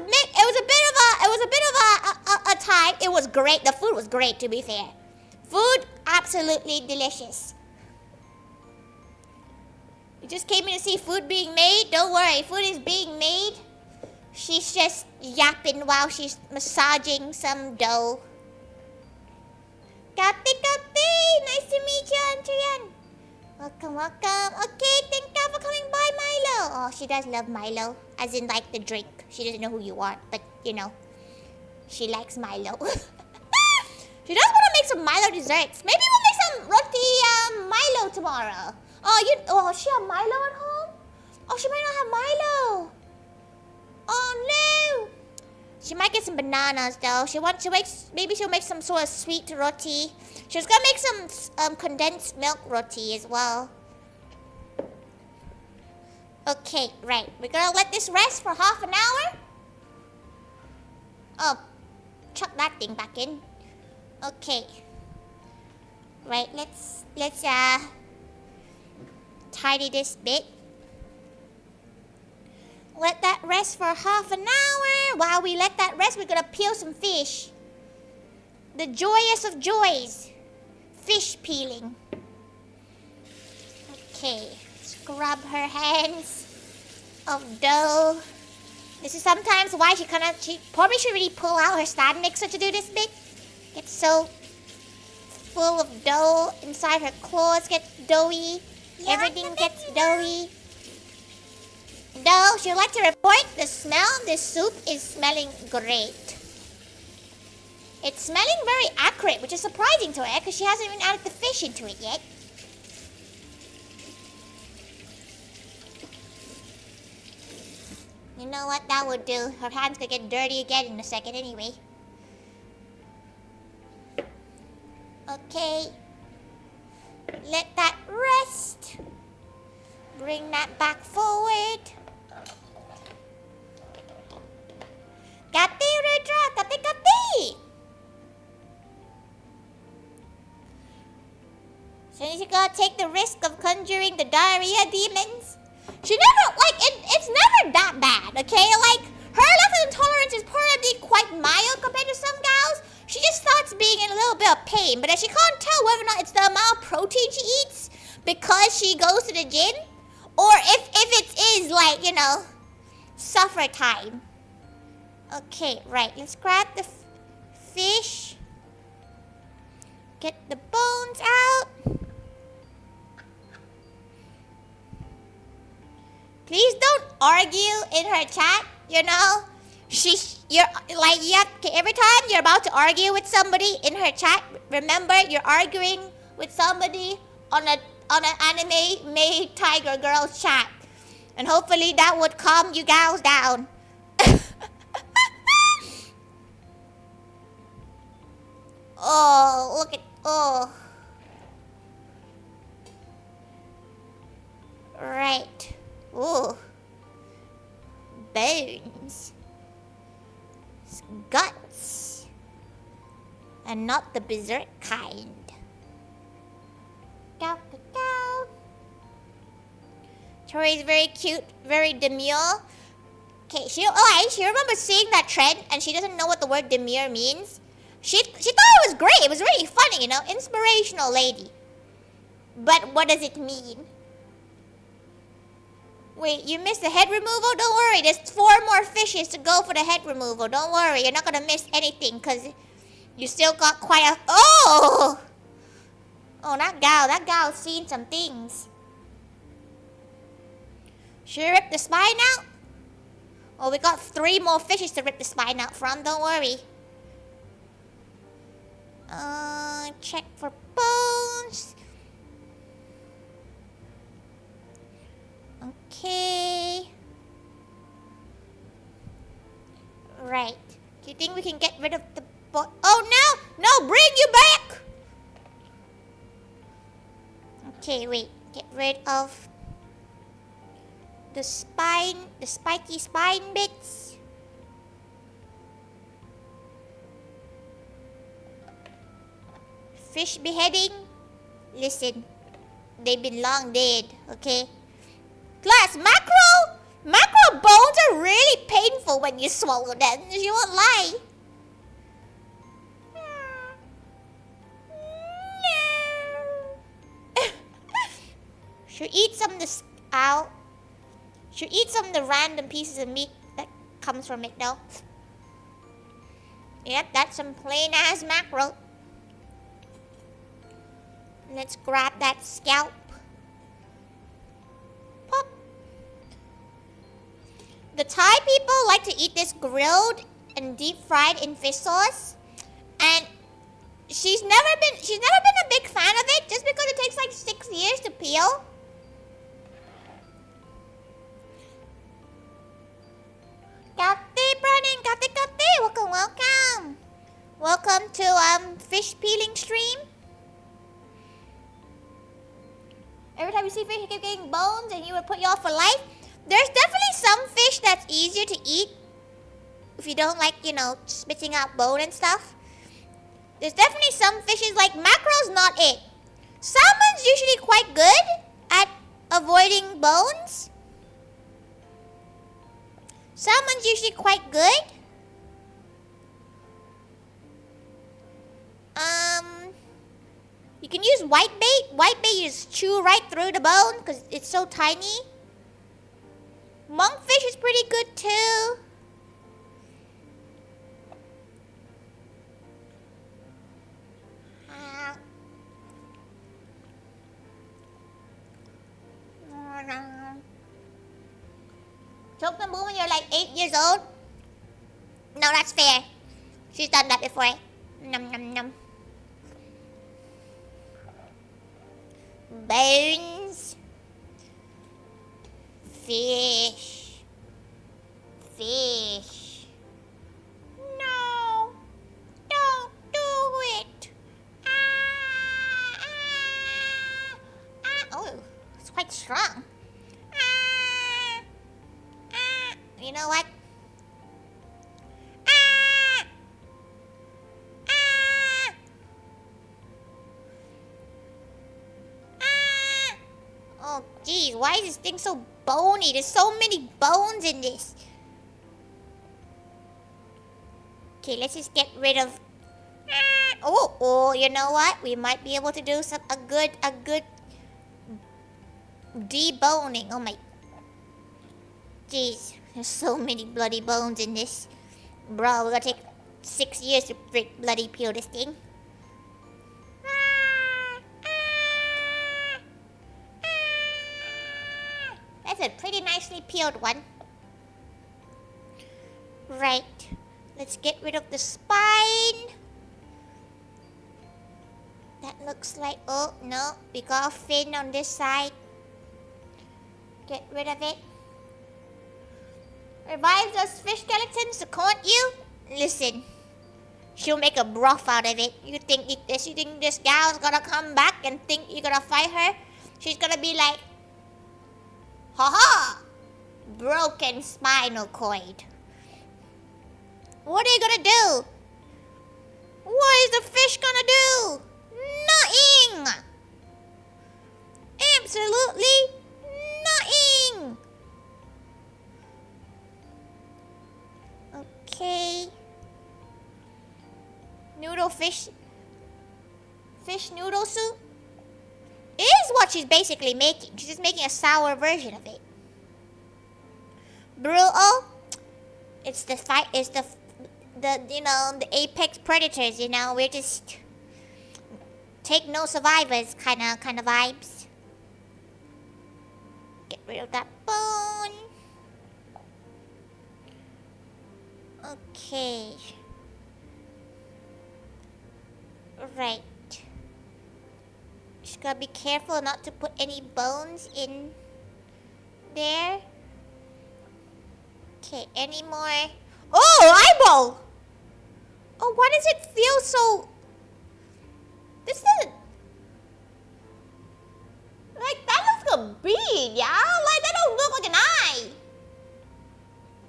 bit of a time. It was great. The food was great, to be fair. Food absolutely delicious. You just came in to see food being made. Don't worry, food is being made. She's just yapping while she's massaging some dough. Kate, nice to meet you, Antrian. Welcome. Okay, thank you for coming by, Milo. Oh, she does love Milo, as in like the drink. She doesn't know who you are, but you know, she likes Milo. She does want to make some Milo desserts. Maybe we'll make some roti Milo tomorrow. Oh, she have Milo at home? Oh, she might not have Milo. Oh no. She might get some bananas though. Maybe she'll make some sort of sweet roti. She was gonna make some condensed milk roti as well. Okay, right. We're gonna let this rest for half an hour. Oh, chuck that thing back in. Okay. Right, let's tidy this bit. Let that rest for half an hour. While we let that rest, we're gonna peel some fish. The joyous of joys. Fish peeling. Okay, scrub her hands of dough. This is sometimes why she probably should really pull out her stand mixer to do this bit. It's so full of dough inside her claws, gets doughy. Yeah, everything gets doughy. Though she would like to report the smell, this soup is smelling great. It's smelling very accurate, which is surprising to her because she hasn't even added the fish into it yet. You know what that would do? Her hands could get dirty again in a second anyway. Okay. Let that rest. Bring that back forward. Kati, Rudra! Kati, Kati! So she's gonna take the risk of conjuring the diarrhea demons. She never, it's never that bad, okay? Like, her lactose intolerance is probably quite mild compared to some gals. She just starts being in a little bit of pain, but she can't tell whether or not it's the amount of protein she eats because she goes to the gym, or if it is, like, you know, suffer time. Okay, right, let's grab the fish. Get the bones out. Please don't argue in her chat, you know. Every time you're about to argue with somebody in her chat, remember you're arguing with somebody on an anime made tiger girls chat. And hopefully that would calm you gals down. Oh, look at, oh. Right. Ooh. Bones. Guts. And not the berserk kind. Tori is very cute, very demure. Okay, she remembers seeing that trend and she doesn't know what the word demure means. She thought it was great. It was really funny, you know, inspirational lady. But what does it mean? Wait, you missed the head removal? Don't worry, there's 4 more fishes to go for the head removal. Don't worry, you're not gonna miss anything because you still got quite a... Oh! Oh, that gal's seen some things. Should we rip the spine out? Oh, we got 3 more fishes to rip the spine out from, don't worry. Check for bones. Okay. Right. Do you think we can get rid of the Oh no! No, bring you back! Okay, wait. Get rid of the spine, the spiky spine bits. Fish beheading. Listen, they've been long dead, okay? Plus, mackerel bones are really painful when you swallow them. You won't lie. No. Should eat some of the Should eat some of the random pieces of meat that comes from it, though. Yep, that's some plain ass mackerel. Let's grab that scalp. Pop. The Thai people like to eat this grilled and deep fried in fish sauce, and she's never been a big fan of it just because it takes like 6 years to peel. gone to fish peeling stream? Every time you see fish, you keep getting bones and you would put you off for life? There's definitely some fish that's easier to eat if you don't like, spitting out bone and stuff. There's definitely some fishes, like mackerel's not it. Salmon's usually quite good at avoiding bones. Salmon's usually quite good. You can use whitebait. Whitebait, you just chew right through the bone because it's so tiny. Monkfish is pretty good too. Choke the boo when you're like 8 years old? No, that's fair. She's done that before. Num num num. Bones. Fish. Fish. No. Don't do it. Oh, it's quite strong. You know what? Oh, geez, why is this thing so bony? There's so many bones in this. Okay, let's just get rid of. Oh, you know what? We might be able to do a good deboning. Oh my. Jeez, there's so many bloody bones in this. Bro, we're gonna take 6 years to bloody peel this thing. That's a pretty nicely peeled one. Right. Let's get rid of the spine. That looks like... Oh, no. We got a fin on this side. Get rid of it. Revive those fish skeletons to court you? Listen. She'll make a broth out of it. You think this gal's gonna come back and think you're gonna fight her? She's gonna be like... Haha! Broken spinal cord. What are you gonna do? What is the fish gonna do? Nothing! Absolutely nothing! Okay. Noodle fish. Fish noodle soup? It is what she's basically making. She's just making a sour version of it. Brutal. It's the fight. It's the the apex predators. We're just take no survivors kind of vibes. Get rid of that bone. Okay. Right. Just gotta be careful not to put any bones in there. Okay, any more? Oh, eyeball! Oh, why does it feel so... This doesn't... Like, that looks like a bead, yeah? Like, that don't look like an eye.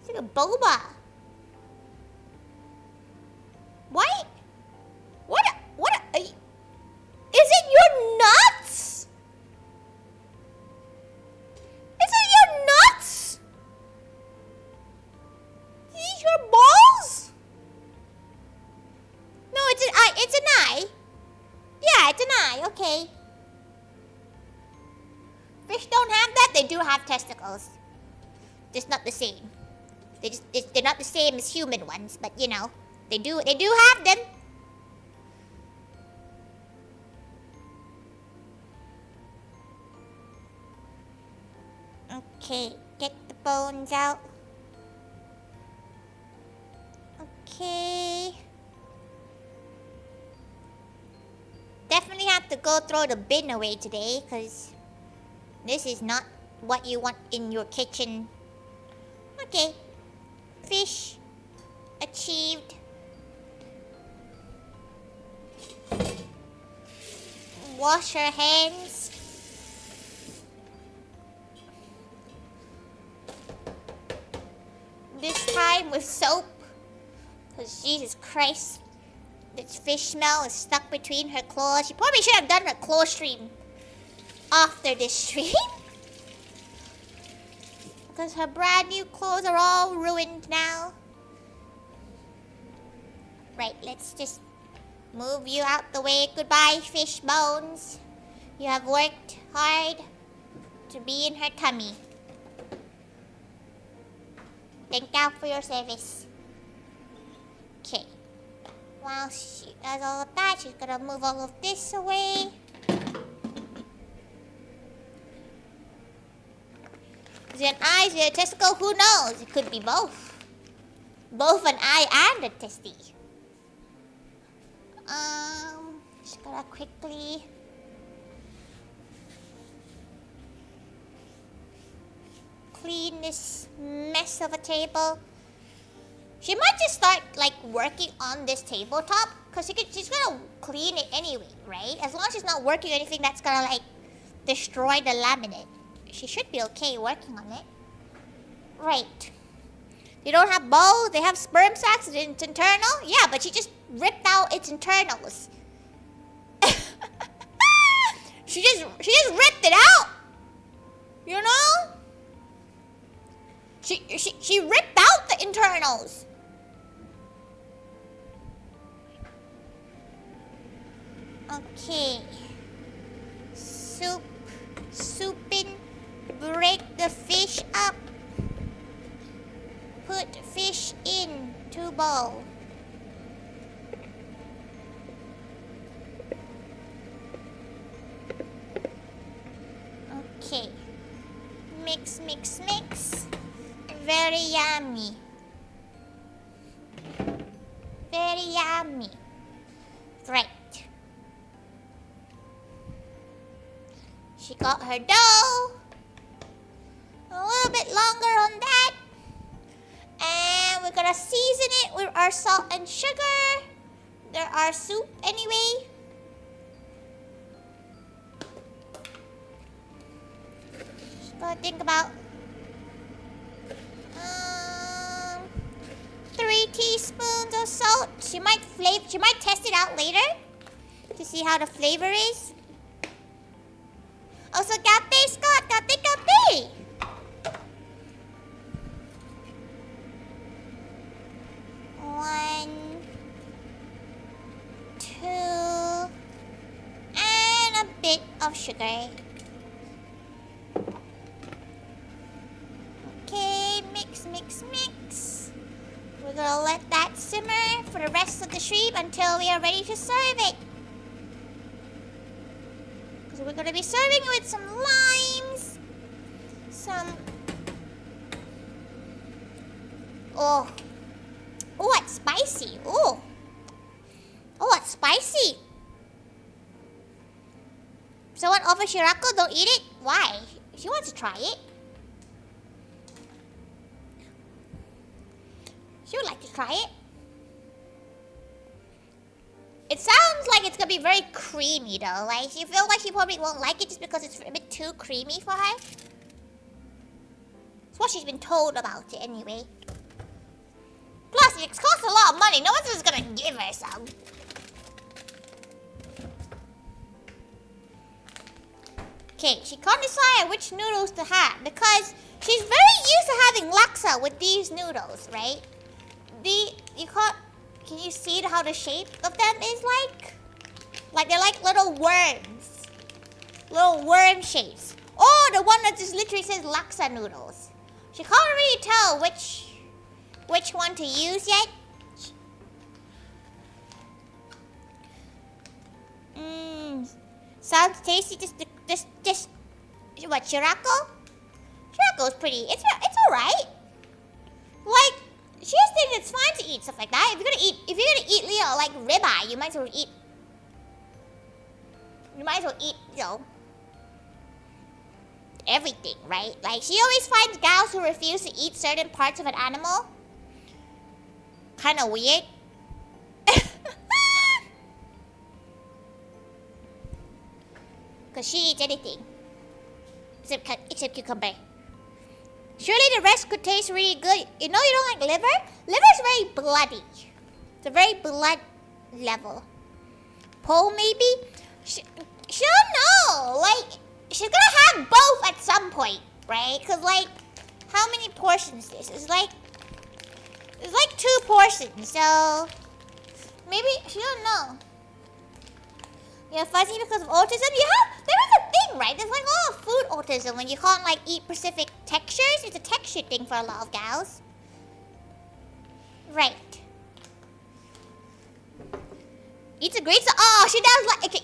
It's like a boba. What? What? Is it your nuts? Is it your nuts? These your balls? No, it's an eye. It's an eye. Yeah, it's an eye. Okay. Fish don't have that. They do have testicles. Just not the same. They're not the same as human ones, but they do have them. Okay, get the bones out. Okay. Definitely have to go throw the bin away today, because this is not what you want in your kitchen. Okay. Fish. Achieved. wash her hands. This time with soap. Because Jesus Christ, this fish smell is stuck between her claws. She probably should have done her claw stream after this stream. Because her brand new clothes are all ruined now. Right, let's just move you out the way. Goodbye, fish bones. You have worked hard to be in her tummy. Thank you for your service. Okay. While she does all of that, she's gonna move all of this away. Is it an eye? Is it a testicle? Who knows? It could be both. Both an eye and a testy. Just gonna quickly clean this mess of a table. She might just start like working on this tabletop because she's gonna clean it anyway, right? As long as she's not working on anything that's gonna like destroy the laminate, she should be okay working on it. Right. They don't have balls, they have sperm sacs, it's internal. Yeah, but she just ripped out its internals. she just ripped it out. You know? She ripped out the internals. Okay. Souping. Break the fish up. Put fish in to bowl. Okay. Mix, mix, mix. Very yummy. Very yummy. Right. She got her dough. A little bit longer on that. And we're gonna season it with our salt and sugar. There are soup anyway. Just gotta think about 3 teaspoons of salt. She might test it out later to see how the flavor is. Also, kape, Scott, kape. 1, 2, and a bit of sugar. Okay, mix, mix, mix. We're gonna let that simmer for the rest of the stream until we are ready to serve it. Because we're gonna be serving it with some limes, Oh, it's spicy. Oh, it's spicy. Someone offer Shirako, don't eat it? Why? She wants to try it. She would like to try it. It sounds like it's gonna be very creamy though. Like, she feels like she probably won't like it just because it's a bit too creamy for her. That's what she's been told about it anyway. Plus, it costs a lot of money. No one's just gonna give her some. Okay, she can't decide which noodles to have because she's very used to having laksa with these noodles, right? Can you see how the shape of them is like? Like they're like little worms. Little worm shapes. Oh, the one that just literally says laksa noodles. She can't really tell which one to use yet. Sounds tasty. Just what, Shirako? Shirako's pretty. It's alright. Like, she just thinks it's fine to eat stuff like that. If you're gonna eat Leo like ribeye, you might as well eat. Everything, right? Like, she always finds gals who refuse to eat certain parts of an animal kind of weird. Because she eats anything. Except cucumber. Surely the rest could taste really good. You know you don't like liver? Liver's very bloody. It's a very blood level. Pole maybe? She don't know. Like, she's gonna have both at some point, right? Because, like, how many portions is this? It's like 2 portions, so maybe she don't know. You're fuzzy because of autism? There is a thing, right? There's like a lot of food autism when you can't like eat specific textures. It's a texture thing for a lot of gals. Right. Eats a great... Oh, she does like... Okay,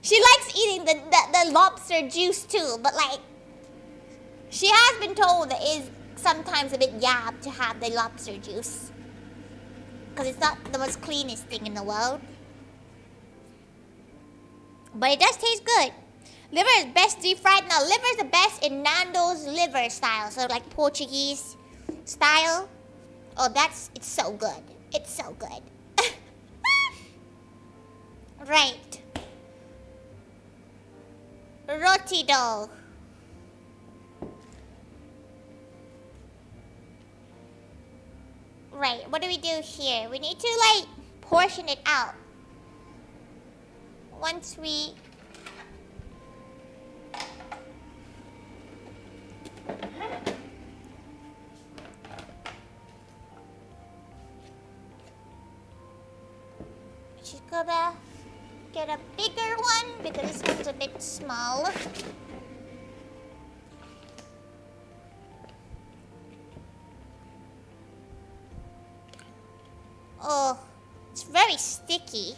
she likes eating the lobster juice too, but like... She has been told that it is sometimes a bit yab to have the lobster juice. Because it's not the most cleanest thing in the world. But it does taste good. Liver is best deep fried. Now, liver is the best in Nando's liver style. So, like Portuguese style. Oh, it's so good. It's so good. Right. Roti dough. Right, what do we do here? We need to, like, portion it out. Once we... She's gonna get a bigger one because this one's a bit small. Oh, it's very sticky.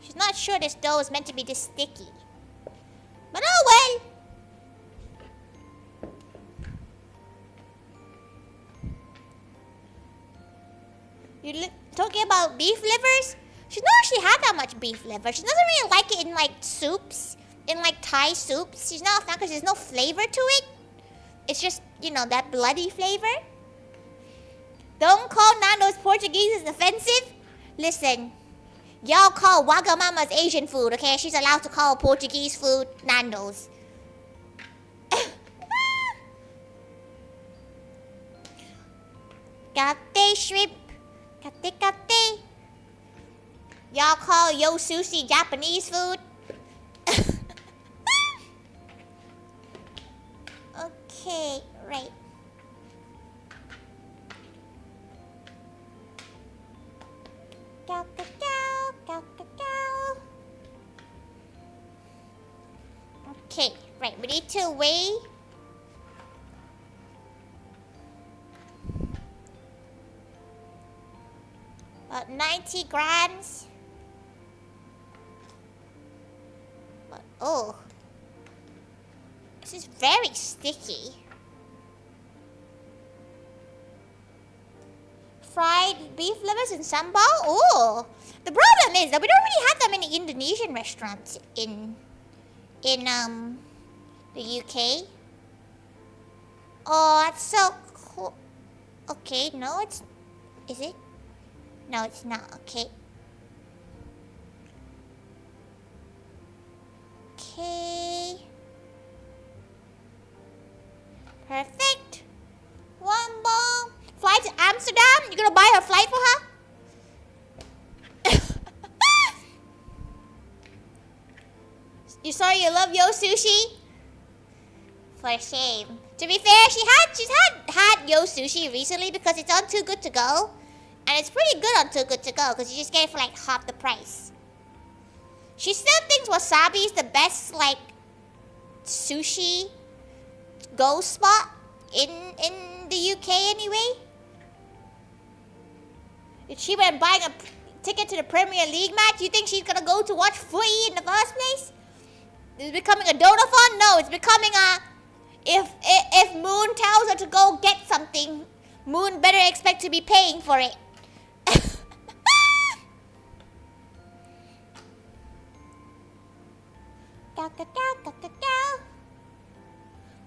She's not sure this dough is meant to be this sticky. But oh well. You talking about beef livers? She's not actually had that much beef liver. She doesn't really like it in like soups, in like Thai soups. She's not a fan because there's no flavor to it. It's just, you know, that bloody flavor. Don't call Nando's Portuguese as offensive. Listen, y'all call Wagamama's Asian food, okay? She's allowed to call Portuguese food Nando's. Kate shrimp. Kate. Y'all call yo sushi Japanese food? Okay, right. Okay, right, we need to weigh. About 90 grams. But, oh. This is very sticky. Fried beef livers in sambal? Oh. The problem is that we don't really have that many Indonesian restaurants in the UK. Oh, that's so cool. Okay, no, it's... Is it? No, it's not. Okay. Okay. Perfect. One ball. Fly to Amsterdam? You gonna buy her flight for her? You sorry you love yo sushi? For shame. To be fair, she's had yo sushi recently because it's on Too Good To Go. And it's pretty good on Too Good To Go because you just get it for like half the price. She still thinks wasabi is the best like sushi go spot in the UK anyway. If she went buying a ticket to the Premier League match, you think she's gonna go to watch footy in the first place? It's becoming a donathon? No, it's becoming a... If Moon tells her to go get something, Moon better expect to be paying for it.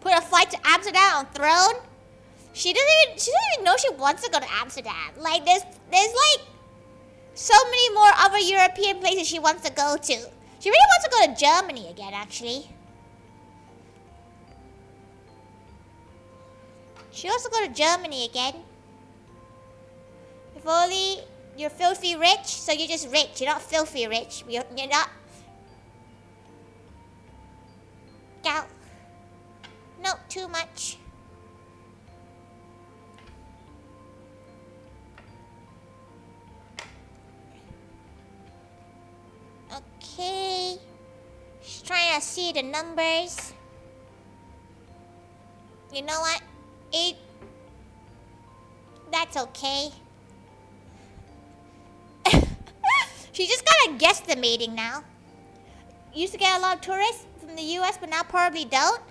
Put a flight to Amsterdam on throne? She doesn't even know she wants to go to Amsterdam. Like, there's like so many more other European places she wants to go to. She really wants to go to Germany again, actually. She wants to go to Germany again. If only you're filthy rich, so you're just rich. You're not filthy rich. You're not. Gal. No, too much. Okay. She's trying to see the numbers. You know what? That's okay. She's just kind of guesstimating now. Used to get a lot of tourists from the US, but now probably don't.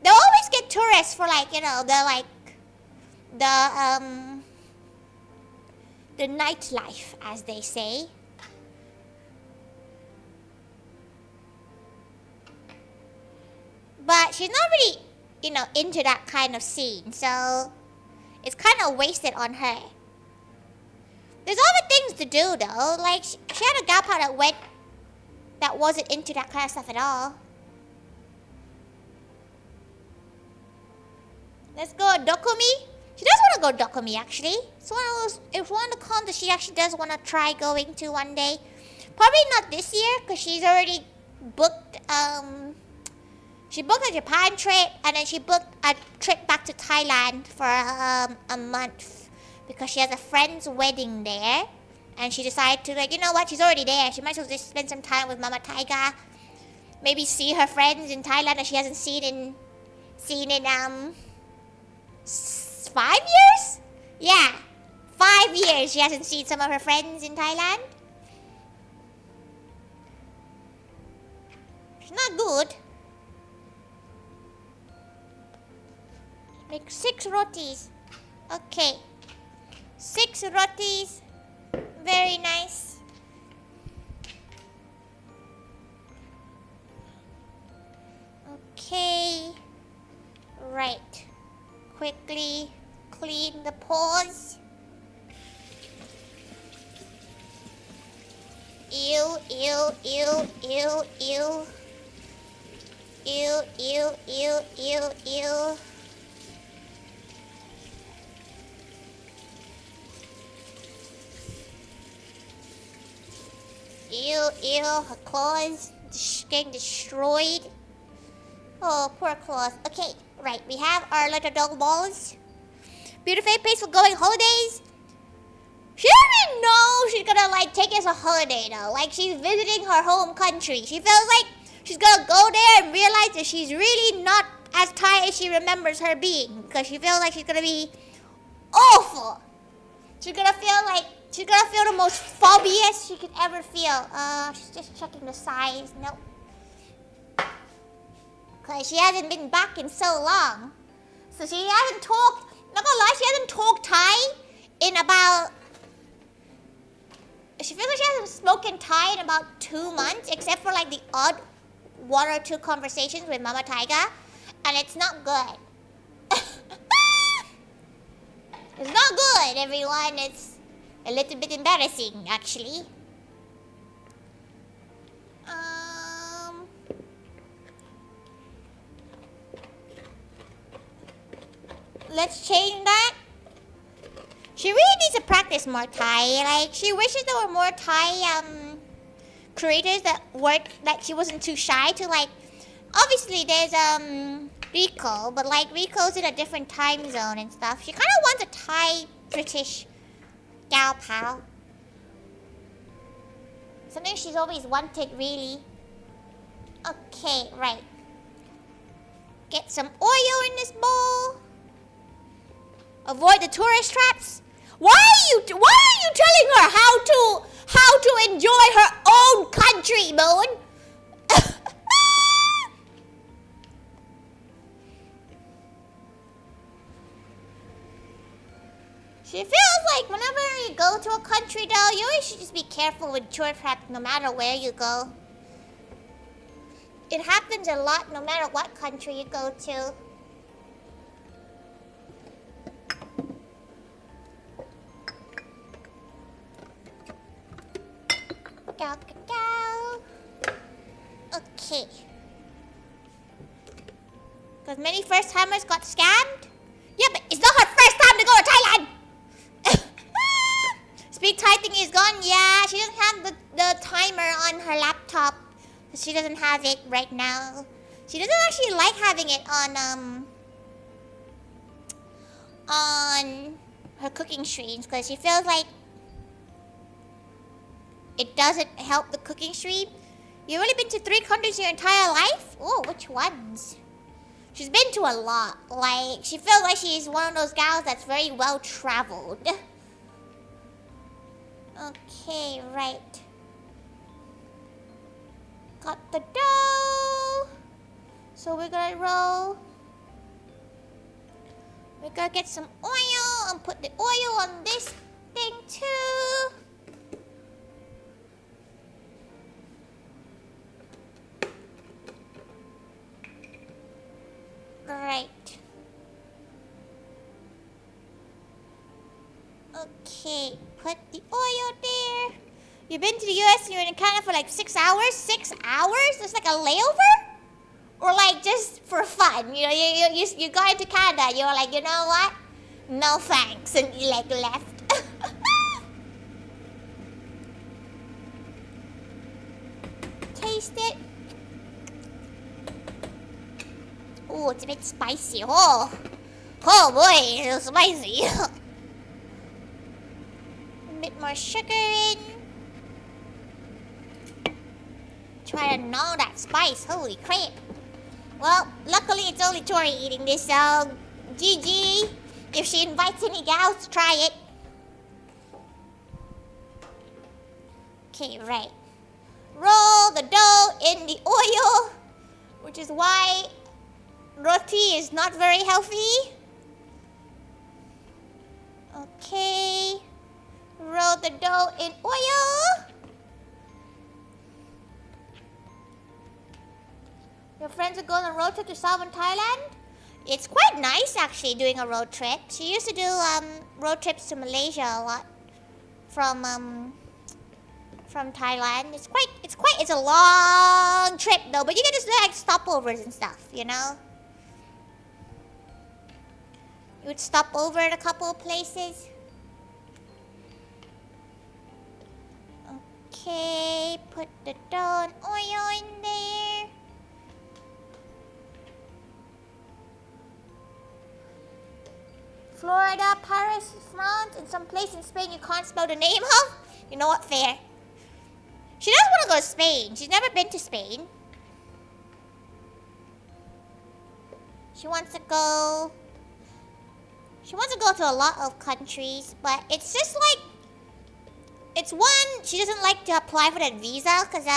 They'll always get tourists for like, you know, the nightlife, as they say. But she's not really, you know, into that kind of scene, so it's kind of wasted on her. There's other things to do though. Like she had a gap that wasn't into that kind of stuff at all. Let's go Dokumi. She does want to go Dokumi actually. It's one of the cons that she actually does want to try going to one day. Probably not this year because she's already booked. She booked a Japan trip and then she booked a trip back to Thailand for a month. Because she has a friend's wedding there. And she decided to, like, you know what, she's already there. She might as well just spend some time with Mama Thaiga. Maybe see her friends in Thailand that she hasn't seen in 5 years? Yeah, 5 years she hasn't seen some of her friends in Thailand. It's not good. Make 6 rotis. Okay. 6 rotis. Very nice. Okay. Right. Quickly clean the paws. Ew, ew, ew, ew, ew. Ew, ew, ew, ew, ew. Ew, ew, her claws getting destroyed. Oh, poor claws. Okay, right, we have our little dog balls. Beautiful face for going holidays. She doesn't even know she's gonna like take us a holiday though. Like she's visiting her home country. She feels like she's gonna go there and realize that she's really not as Thai as she remembers her being. Because she feels like she's gonna be awful. She's gonna feel the most phobious she could ever feel. She's just checking the size. Nope. Because she hasn't been back in so long. So she hasn't talked, not gonna lie, she hasn't talked Thai in about, she feels like she hasn't spoken Thai in about 2 months, except for like the odd 1 or 2 conversations with Mama Thaiga. And it's not good. It's not good, everyone. It's a little bit embarrassing, actually. Let's change that. She really needs to practice more Thai. Like, she wishes there were more Thai creators that she wasn't too shy to, like, obviously there's Rico, but like Rico's in a different time zone and stuff. She kind of wants a Thai British gal pal. Something she's always wanted, really. Okay, right. Get some oil in this bowl. Avoid the tourist traps. Why are you telling her how to enjoy her own country, Moon? She feels like whenever you go to a country though, you always should just be careful with tourist traps no matter where you go. It happens a lot no matter what country you go to. Go, go, go. Okay. Because many first-timers got scammed. Yeah, but it's not her first time to go to Thailand. Speed Thai thing is gone. Yeah, she doesn't have the timer on her laptop. She doesn't have it right now. She doesn't actually like having it on her cooking streams because she feels like it doesn't help the cooking stream. You've only been to 3 countries your entire life? Oh, which ones? She's been to a lot. Like, she feels like she's one of those gals that's very well traveled. Okay, right. Got the dough. So we're gonna roll. We're gonna get some oil and put the oil on this thing too. Right. Okay, put the oil there. You've been to the US and you're in Canada for like 6 hours? 6 hours? It's like a layover? Or like just for fun? You know, you got into Canada, you're like, you know what? No thanks, and you like left. Taste it. Oh, it's a bit spicy. Oh boy, it's spicy. A bit more sugar in. Try to gnaw that spice. Holy crap. Well, luckily it's only Tori eating this, so GG if she invites any gals to try it. Okay, right. Roll the dough in the oil, which is why roti is not very healthy. Okay. Roll the dough in oil. Your friends are going on a road trip to southern Thailand? It's quite nice actually doing a road trip. She used to do road trips to Malaysia a lot from Thailand. It's a long trip though, but you get to do like stopovers and stuff, you know? You would stop over at a couple of places. Okay, put the dough and oil in there. Florida, Paris, France, and some place in Spain you can't spell the name of? You know what, fair. She does want to go to Spain. She's never been to Spain. She wants to go to a lot of countries, but it's just like, it's one, she doesn't like to apply for that visa, because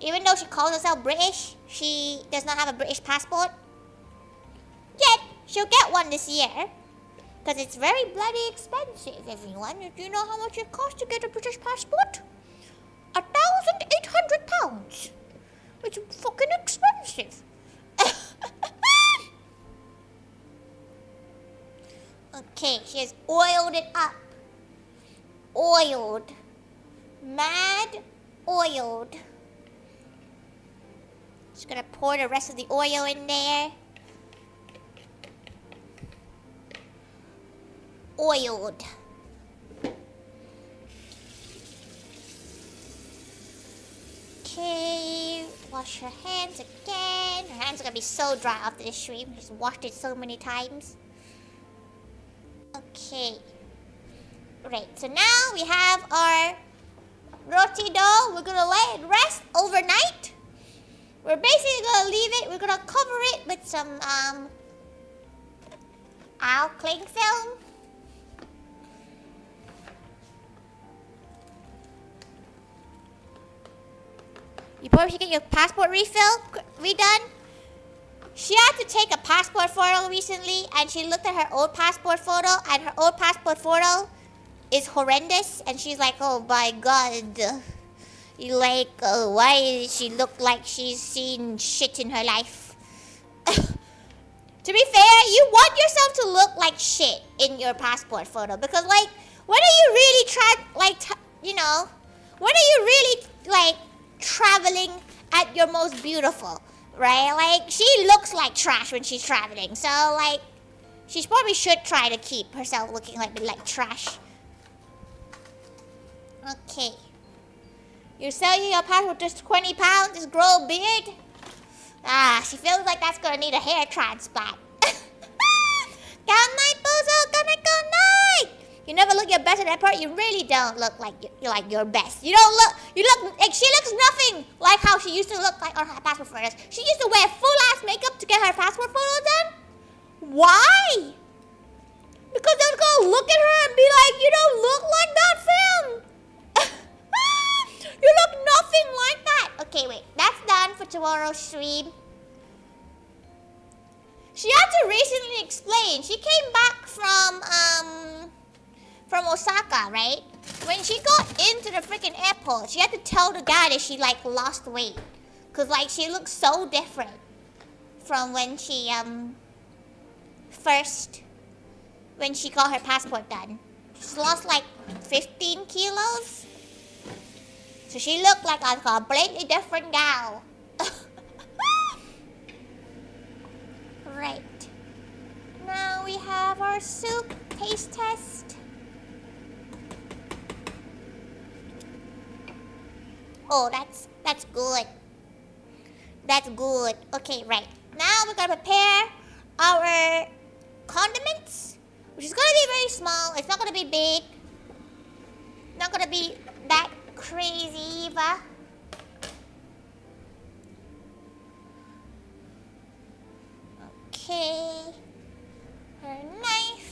even though she calls herself British, she does not have a British passport. Yet, she'll get one this year, because it's very bloody expensive, everyone. Do you know how much it costs to get a British passport? £1,800. It's fucking expensive. Okay, she has oiled it up. Oiled. Mad oiled. Just gonna pour the rest of the oil in there. Oiled. Okay, wash her hands again. Her hands are gonna be so dry after this stream. She's washed it so many times. Okay. Right, so now we have our roti dough. We're gonna let it rest overnight. We're basically gonna leave it. We're gonna cover it with some cling film. You probably should get your passport redone. She had to take a passport photo recently, and she looked at her old passport photo, and her old passport photo is horrendous, and she's like, oh my god. Why does she look like she's seen shit in her life? To be fair, you want yourself to look like shit in your passport photo, because when are you really when are you really traveling at your most beautiful, right? Like, she looks like trash when she's traveling. So, like, she probably should try to keep herself looking like trash. Okay. You're selling your passport just 20 pounds, just grow a beard? Ah, she feels like that's gonna need a hair transplant. Good night, Bozo. Good night, good night. You never look your best at that part. You really don't look like you're like your best. You don't look. You look like she looks nothing like how she used to look like on her passport photos. She used to wear full ass makeup to get her passport photo done. Why? Because they're gonna look at her and be like, you don't look like that film. You look nothing like that. Okay, wait. That's done for tomorrow's stream. She had to recently explain. She came back from Osaka, right? When she got into the freaking airport, she had to tell the guy that she like lost weight, cause like she looks so different from when she when she got her passport done. She's lost like 15 kilos. So she looked like a completely different gal. Right. Now we have our soup taste test. Oh, that's good. That's good. Okay, right. Now we're gonna prepare our condiments, which is gonna be very small. It's not gonna be big. Not gonna be that crazy, Eva. Okay. Her knife.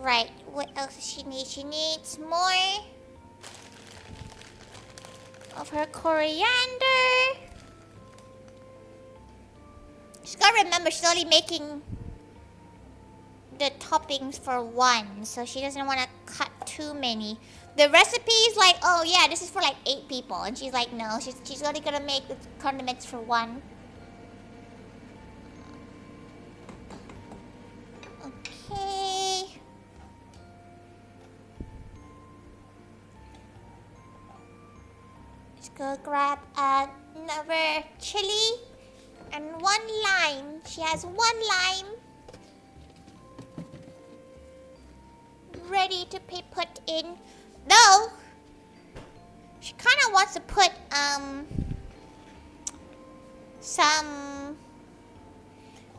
Right. What else does she need? She needs more of her coriander. She's gotta remember she's only making the toppings for one, so she doesn't want to cut too many. The recipe is like, oh yeah, this is for like 8 people, and she's like, no, she's only gonna make the condiments for one. Okay. Let's go grab another chili and 1 lime. She has 1 lime ready to be put in. Though she kind of wants to put some.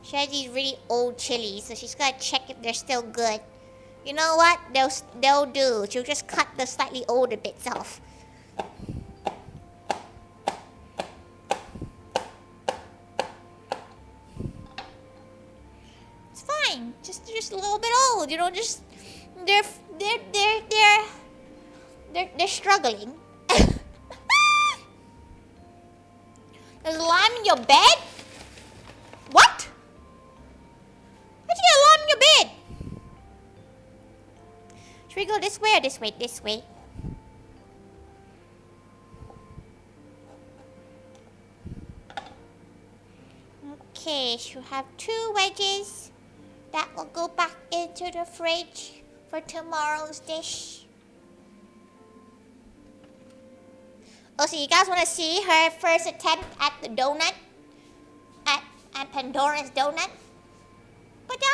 She has these really old chilies, so she's gotta check if they're still good. You know what? They'll do. She'll just cut the slightly older bits off. It's fine. Just a little bit old. You know, just they're struggling. There's lime in your bed? What? How'd you get lime in your bed? Should we go this way or this way? This way. Okay, she'll have 2 wedges that will go back into the fridge for tomorrow's dish. Oh, so you guys want to see her first attempt at the donut? At Pandora's donut? Ta-da!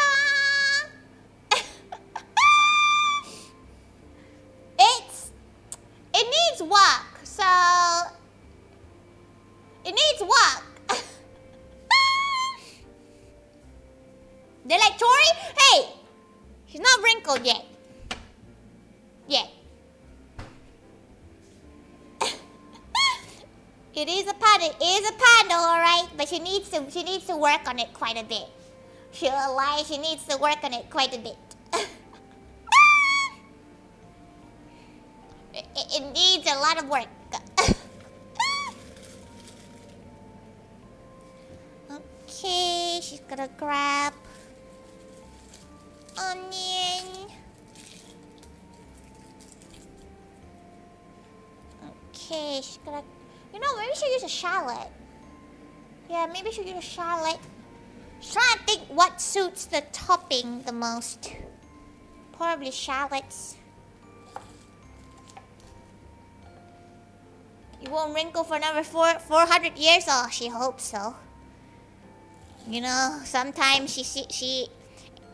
It needs work, so it needs work. They're like, Tori, hey, she's not wrinkled yet. Yet. It is a panda, alright, but she needs to work on it quite a bit. She'll lie, she needs to work on it quite a bit. It needs a lot of work. Okay, she's gonna grab onion. Okay, she's gonna. You know, maybe she'll use a shallot. Yeah, maybe she'll use a shallot. Trying to think what suits the topping the most. Probably shallots. You won't wrinkle for another 400 years? Oh, she hopes so. You know, sometimes she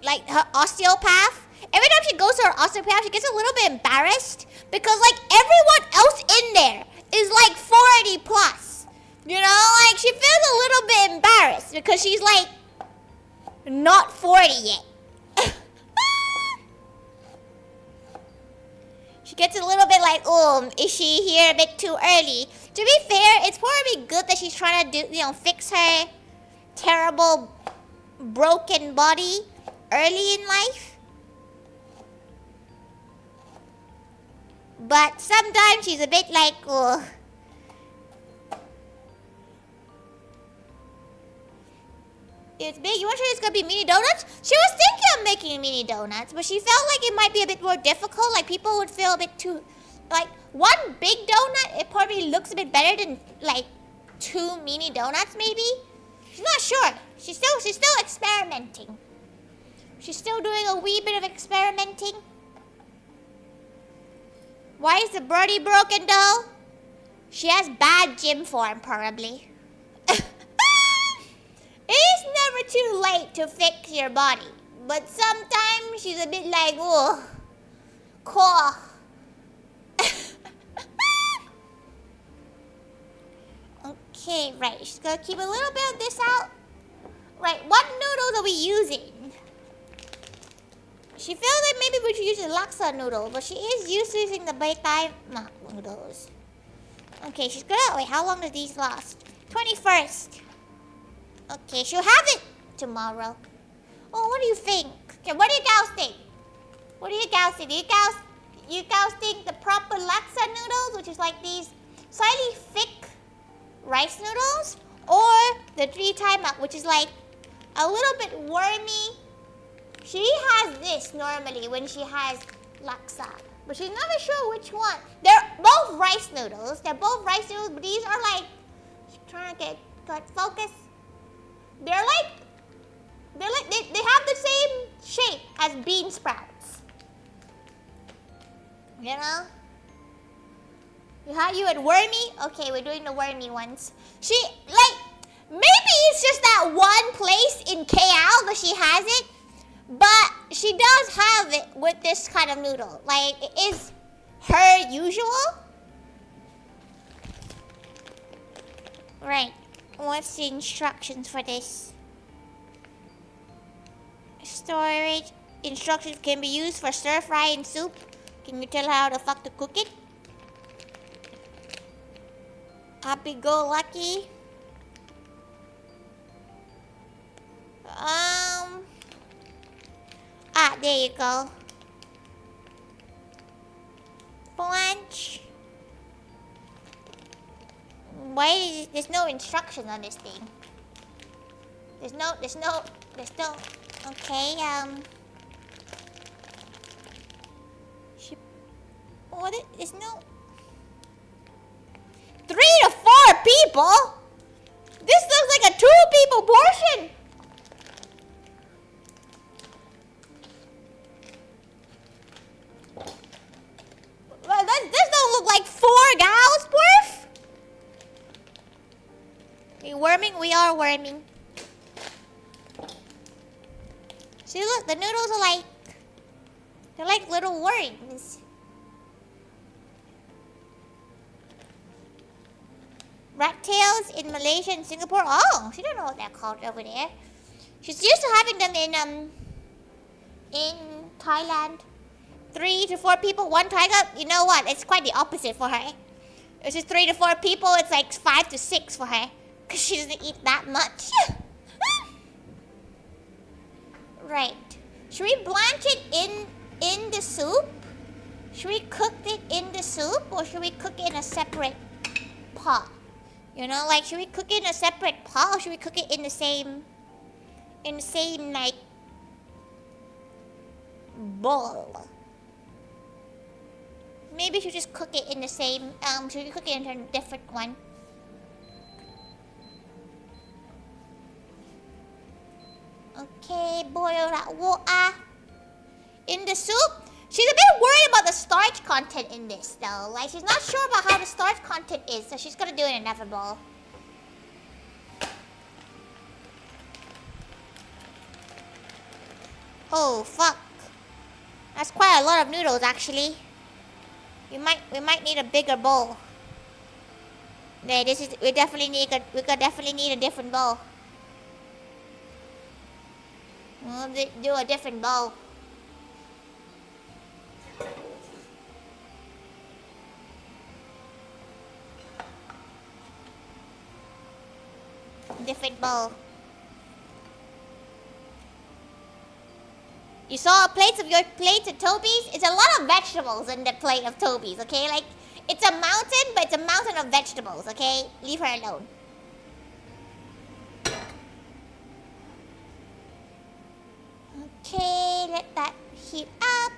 like her osteopath. Every time she goes to her osteopath, she gets a little bit embarrassed because like everyone else in there is like 40 plus. You know, like she feels a little bit embarrassed because she's like not 40 yet. She gets a little bit like, oh, is she here a bit too early? To be fair, it's probably good that she's trying to fix her terrible broken body early in life. But sometimes she's a bit like, oh. It's big. You want to sure it's gonna be mini donuts? She was thinking of making mini donuts, but she felt like it might be a bit more difficult. Like people would feel a bit too, like one big donut. It probably looks a bit better than like 2 mini donuts, maybe. She's not sure. She's still experimenting. She's still doing a wee bit of experimenting. Why is the birdie broken though? She has bad gym form, probably. It is never too late to fix your body, but sometimes she's a bit like, oh, core. Okay, right. She's gonna keep a little bit of this out. Right, what noodles are we using? She feels like maybe we should use the Laksa noodle, but she is used to using the Thai noodles. Okay, she's gonna wait. How long do these last? 21st. Okay, she'll have it tomorrow. Oh, what do you think? Okay, what do you guys think? What do you guys think? Do you guys think the proper Laksa noodles, which is like these slightly thick rice noodles, or the Thai, which is like a little bit wormy? She has this normally when she has Laksa, but she's never sure which one. They're both rice noodles. They're both rice noodles, but these are like, she's trying to get focus. They have the same shape as bean sprouts. You know? You had wormy? Okay, we're doing the wormy ones. She, like, maybe it's just that one place in KL that she has it, but she does have it with this kind of noodle. Like, it is her usual. Right. What's the instructions for this? Storage instructions can be used for stir fry and soup. Can you tell her how the fuck to cook it? Happy go lucky. There you go. Blanch. Why there's no instruction on this thing? There's no. Okay. There's no. 3 to 4 people. This looks like a 2 people portion. Well, this don't look like 4 gals worth. Worming? We are worming. See, look, the noodles are like, they're like little worms. Rat tails in Malaysia and Singapore. Oh, she don't know what they're called over there. She's used to having them in Thailand. 3 to 4 people, 1 tiger. You know what? It's quite the opposite for her. It's just 3 to 4 people. It's like 5 to 6 for her. Because she doesn't eat that much. Right. Should we blanch it in the soup? Should we cook it in the soup, or should we cook it in a separate pot? You know, like, should we cook it in a separate pot, or should we cook it in the same like bowl? Maybe we should just cook it in the same. Should we cook it in a different one? Okay, boil that water in the soup. She's a bit worried about the starch content in this though. Like she's not sure about how the starch content is, so she's gonna do it in another bowl. Oh fuck. That's quite a lot of noodles actually. We might need a bigger bowl. Yeah, we definitely need a different bowl. We'll do a different bowl. Different bowl. You saw plates of Toby's? It's a lot of vegetables in the plate of Toby's, okay? Like, it's a mountain, but it's a mountain of vegetables, okay? Leave her alone. Okay, let that heat up.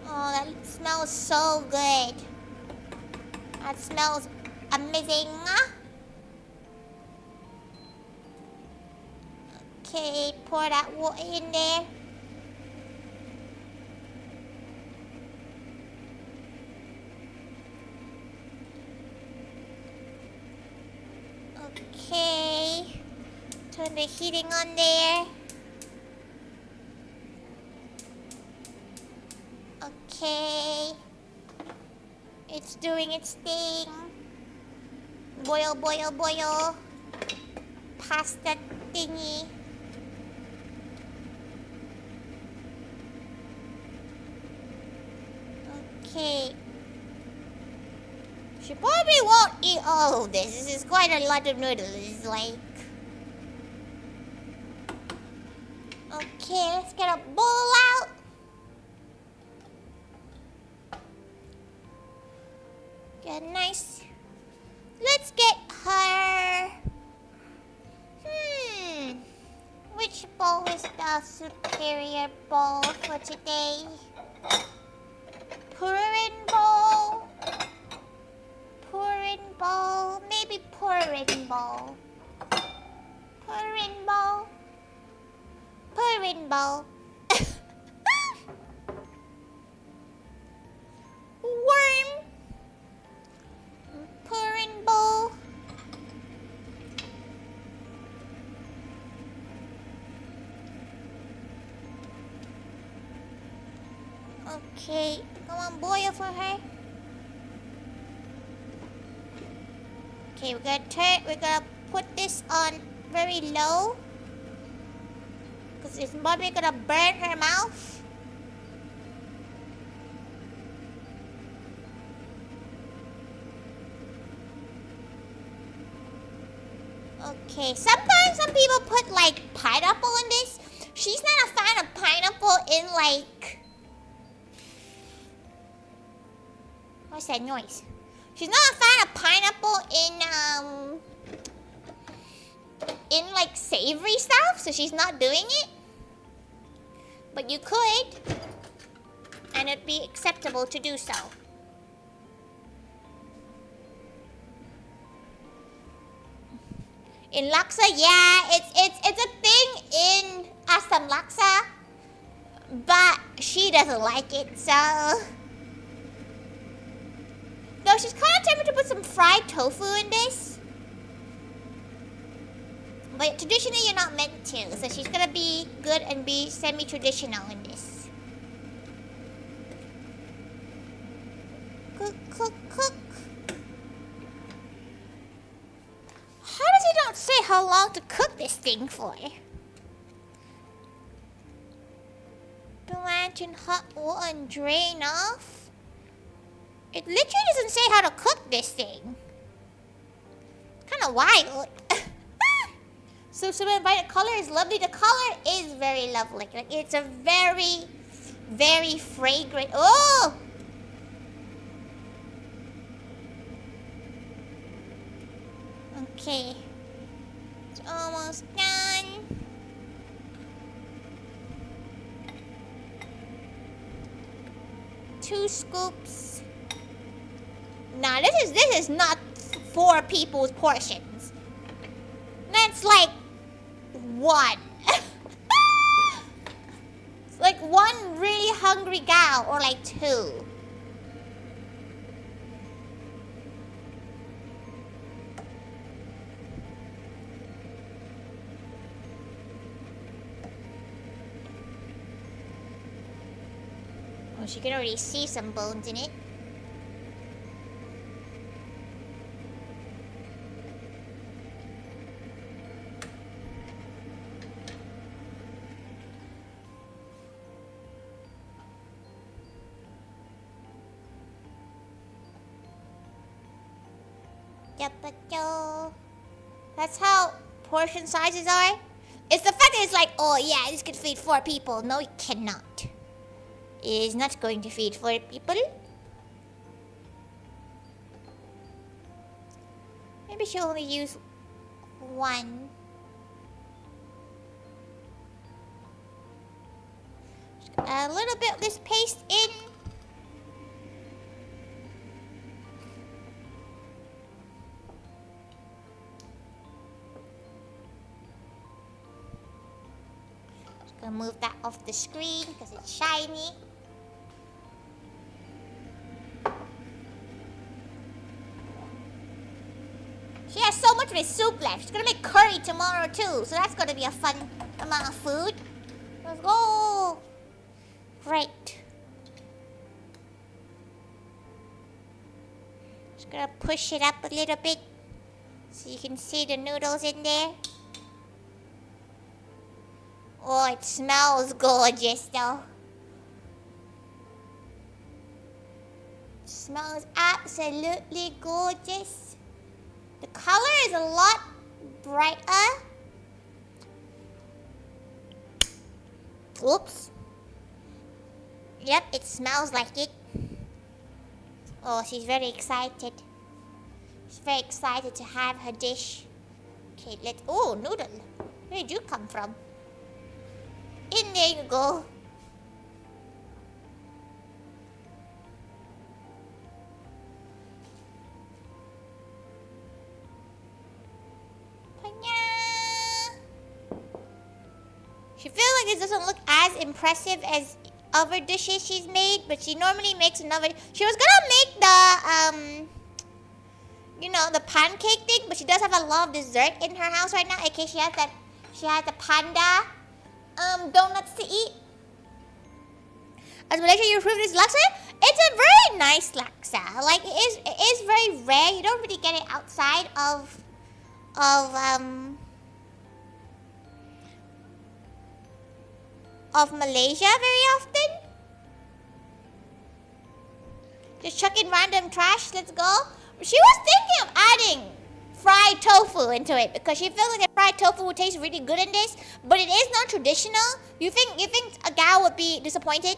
Oh, that smells so good. That smells amazing. Okay, pour that water in there. Okay, turn the heating on there. Okay, it's doing its thing. Boil, boil, boil. Pasta thingy. Okay. She probably won't eat all of this. This is quite a lot of noodles, like. Okay, let's get a bowl out. Get nice. Let's get her. Which bowl is the superior bowl for today? Purin bowl. Purin bowl. Maybe purin bowl. Purin bowl. Purin bowl. Worm. Purin bowl. Okay, come on, boil for her. Okay, we're gonna put this on very low, because it's probably gonna burn her mouth. Okay, sometimes some people put like pineapple in this. She's not a fan of pineapple in like... What's that noise? She's not a fan of pineapple in like savory stuff, so she's not doing it. But you could, and it'd be acceptable to do so. In Laksa, yeah, it's a thing in Asam Laksa, but she doesn't like it, so... Though she's kind of tempted to put some fried tofu in this. But traditionally you're not meant to, so she's gonna be good and be semi-traditional in this. Cook, cook, cook. How does it not say how long to cook this thing for? Blanch in hot water and drain off. It literally doesn't say how to cook this thing. Kind of wild. So violet color is lovely. The color is very lovely. Like it's a very, very fragrant. Oh! Okay. It's almost done. Two scoops. Nah, this is not 4 people's portions. wants like one. Like one really hungry gal or like two. Oh, she can already see some bones in it. That's how portion sizes are. It's the fact that it's like, oh yeah, this could feed 4 people. No, it cannot. It is not going to feed 4 people. Maybe she'll only use 1. A little bit of this paste in. Gonna move that off the screen because it's shiny. She has so much of his soup left. She's gonna make curry tomorrow too, so that's gonna be a fun amount of food. Let's go. Right. Just gonna push it up a little bit so you can see the noodles in there. Oh, it smells gorgeous though. It smells absolutely gorgeous. The color is a lot brighter. Oops. Yep, it smells like it. Oh, she's very excited. She's very excited to have her dish. Okay, let's... Oh, noodle. Where did you come from? In there you go. She feels like it doesn't look as impressive as other dishes she's made, but she normally makes another. She was gonna make the pancake thing, but she does have a lot of dessert in her house right now. Okay, she has the panda donuts to eat. As Malaysia, you approved this laksa? It's a very nice laksa. Like it is very rare. You don't really get it outside of Malaysia very often. Just chuck in random trash. Let's go. She was thinking of adding fried tofu into it because she feels like the fried tofu would taste really good in this, but it is not traditional. You think a gal would be disappointed?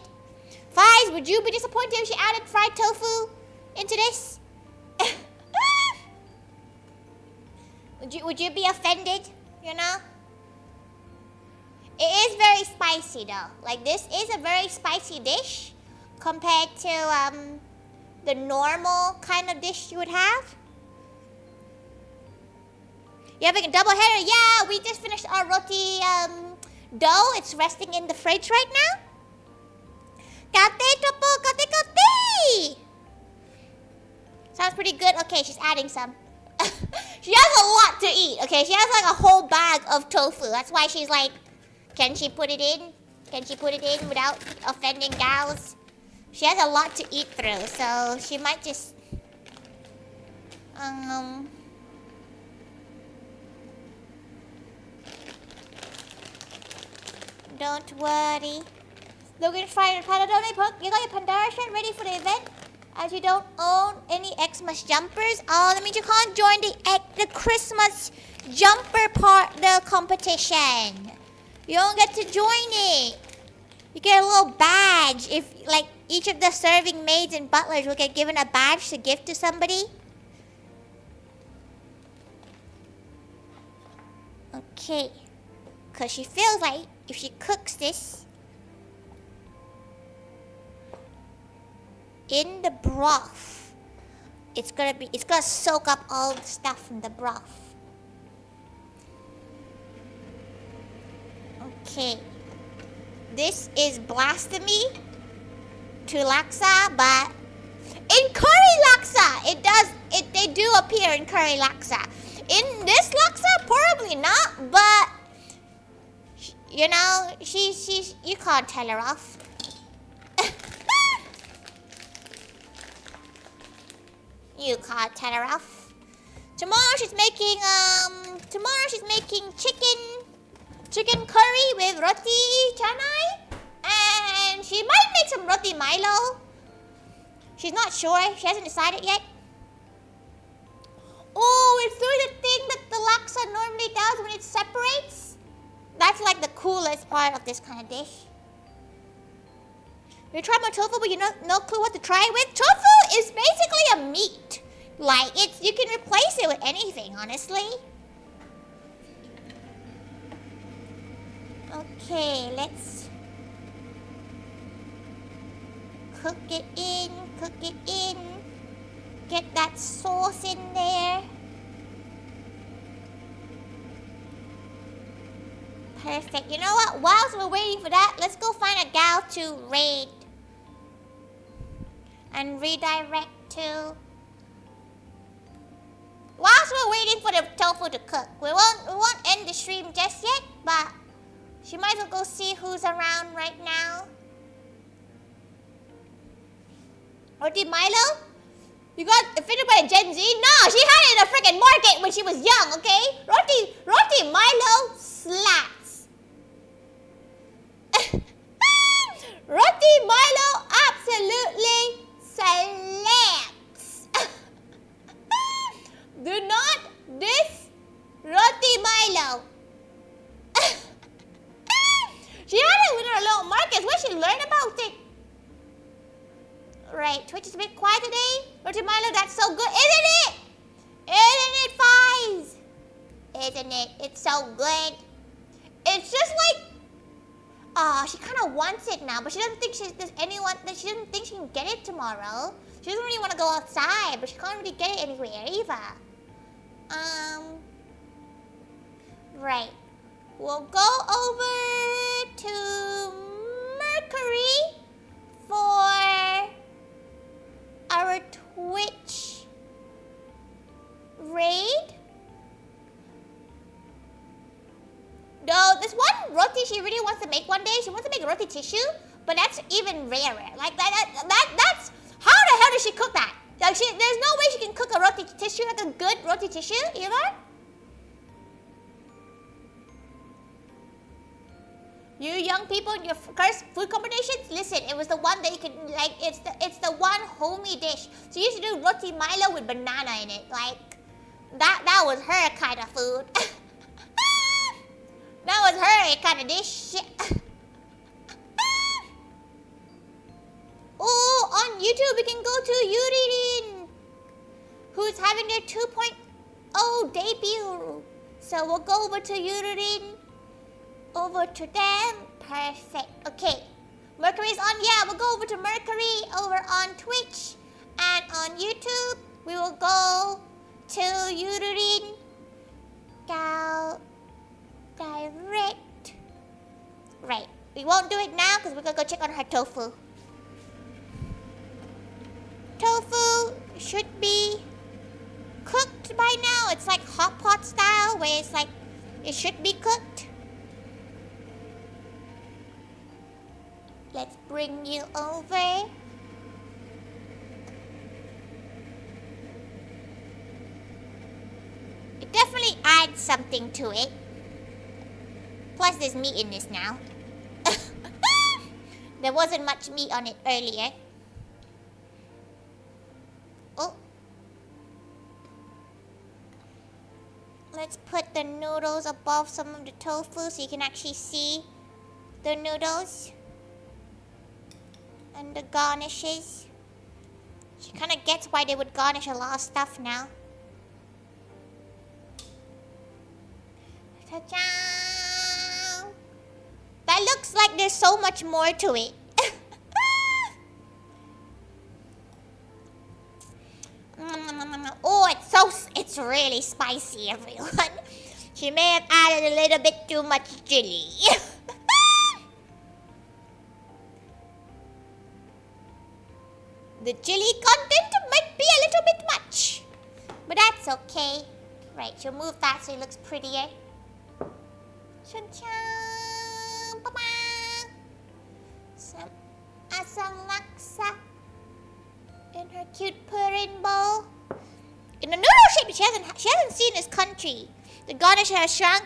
Fies, would you be disappointed if she added fried tofu into this? Would you be offended? You know? It is very spicy though. Like this is a very spicy dish compared to the normal kind of dish you would have. You having a double header? Yeah, we just finished our roti dough. It's resting in the fridge right now. Kate topo, kate. Sounds pretty good. Okay, she's adding some. She has a lot to eat. Okay, she has like a whole bag of tofu. That's why she's like, can she put it in? Can she put it in without offending gals? She has a lot to eat through, so she might just don't worry. Logan Friday Panda donate book. You got your Pandora shirt ready for the event? As you don't own any Xmas jumpers. Oh, that means you can't join the Christmas jumper the competition. You don't get to join it. You get a little badge. If like each of the serving maids and butlers will get given a badge to give to somebody. Okay. Because she feels like if she cooks this in the broth, it's gonna soak up all the stuff from the broth. Okay. This is blasphemy to laksa, but in curry laksa, they do appear in curry laksa. In this laksa, probably not, but you know, you can't tell her off. You can't tell her off. Tomorrow she's making chicken curry with roti canai, and she might make some roti Milo. She's not sure. She hasn't decided yet. Oh, it's doing the thing that the laksa normally does when it separates. That's like the coolest part of this kind of dish. You try my tofu, but you no clue what to try it with. Tofu is basically a meat. Like you can replace it with anything, honestly. Okay, let's cook it in. Get that sauce in there. Perfect. You know what? Whilst we're waiting for that, let's go find a gal to raid and redirect to. Whilst we're waiting for the tofu to cook, we won't end the stream just yet, but she might as well go see who's around right now. Roti Milo? You got offended by a Gen Z? No, she had it in a freaking market when she was young, okay? Roti Milo slaps. Roti Milo absolutely slaps. Do not diss Roti Milo. She had it with her little markets. Where she learned about it? Right, Twitch is a bit quiet today. Roti Milo, that's so good, isn't it? Isn't it, Fies? Isn't it? It's so good. It's just like, she kind of wants it now, but she doesn't think she doesn't think she can get it tomorrow. She doesn't really want to go outside, but she can't really get it anywhere either. Right. We'll go over to Mercury for our Twitch raid. No, this one roti she really wants to make one day. She wants to make roti tissue, but that's even rarer. Like that's how the hell does she cook that? Like there's no way she can cook a roti tissue, like a good roti tissue either. You young people in your first food combinations, listen, it was the one that you could, like, it's the one homey dish. So you used to do roti Milo with banana in it. Like, that was her kind of food. That was her kind of dish. Oh, on YouTube we can go to Yuririn, who's having their 2.0 debut. So we'll go over to Yuririn. Over to them. Perfect. Okay. Mercury's on. Yeah, we'll go over to Mercury over on Twitch. And on YouTube, we will go to Yuririn. Direct. Right. We won't do it now because we're going to go check on her tofu. Tofu should be cooked by now. It's like hot pot style where it's like, it should be cooked. Let's bring you over. It definitely adds something to it. Plus there's meat in this now. There wasn't much meat on it earlier. Oh. Let's put the noodles above some of the tofu so you can actually see the noodles. And the garnishes. She kind of gets why they would garnish a lot of stuff now. Ta-da! That looks like there's so much more to it. Oh, it's really spicy, everyone. She may have added a little bit too much chili. The chili content might be a little bit much. But that's okay. Right, she'll move that so it looks prettier. Chun-chun, ba-ba. Some Asam Laksa in her cute purring bowl. In the noodle shape she hasn't seen this country. The garnish has shrunk.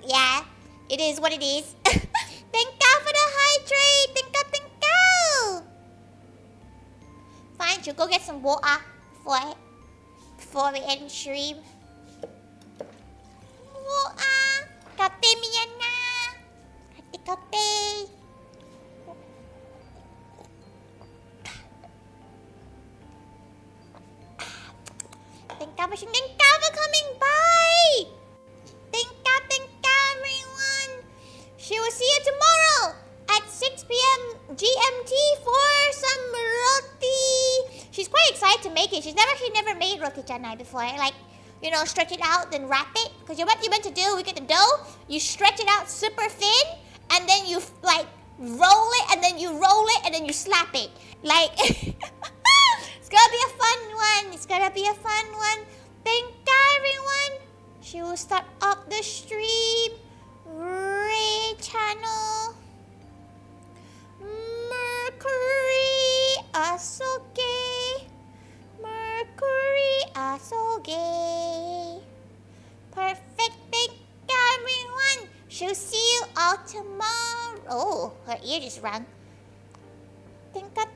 Yeah, it is what it is. Thank God for the hydrate. Thank God. Fine, she'll go get some water before we end stream. Water. Kate Miana. Kate. Thank God for coming by. Thank God, everyone. She will see you tomorrow at 6 p.m. GMT for some roti. She's quite excited to make it. She's never made roti canai before. Like, you know, stretch it out, then wrap it. Because what you're meant to do, we get the dough, you stretch it out super thin, and then you, like, roll it, and then you roll it, and then you slap it. Like, it's gonna be a fun one. Thank God, everyone. She will start up the stream. Ray channel. Mercury Asoge. Perfect. Thank God, everyone. She'll see you all tomorrow. Oh, her ear just rang. Thank God.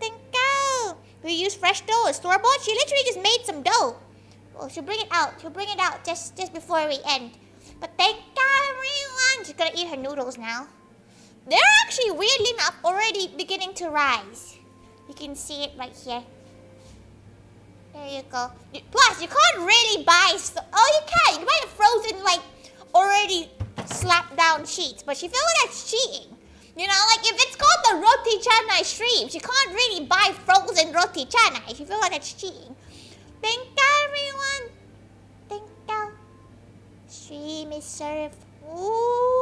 We use fresh dough or store-bought. She literally just made some dough. Oh, she'll bring it out just before we end. But thank God, everyone. She's gonna eat her noodles now. They're actually, weirdly enough, already beginning to rise. You can see it right here. There you go. Plus, you can't really buy... Oh, you can. You can buy a frozen, like, already slapped down sheets. But she feels like that's cheating. You know, like, if it's called the Roti Canai stream, she can't really buy frozen Roti Canai. She feels like that's cheating. Thank you, everyone. Thank you. Stream is served. Ooh.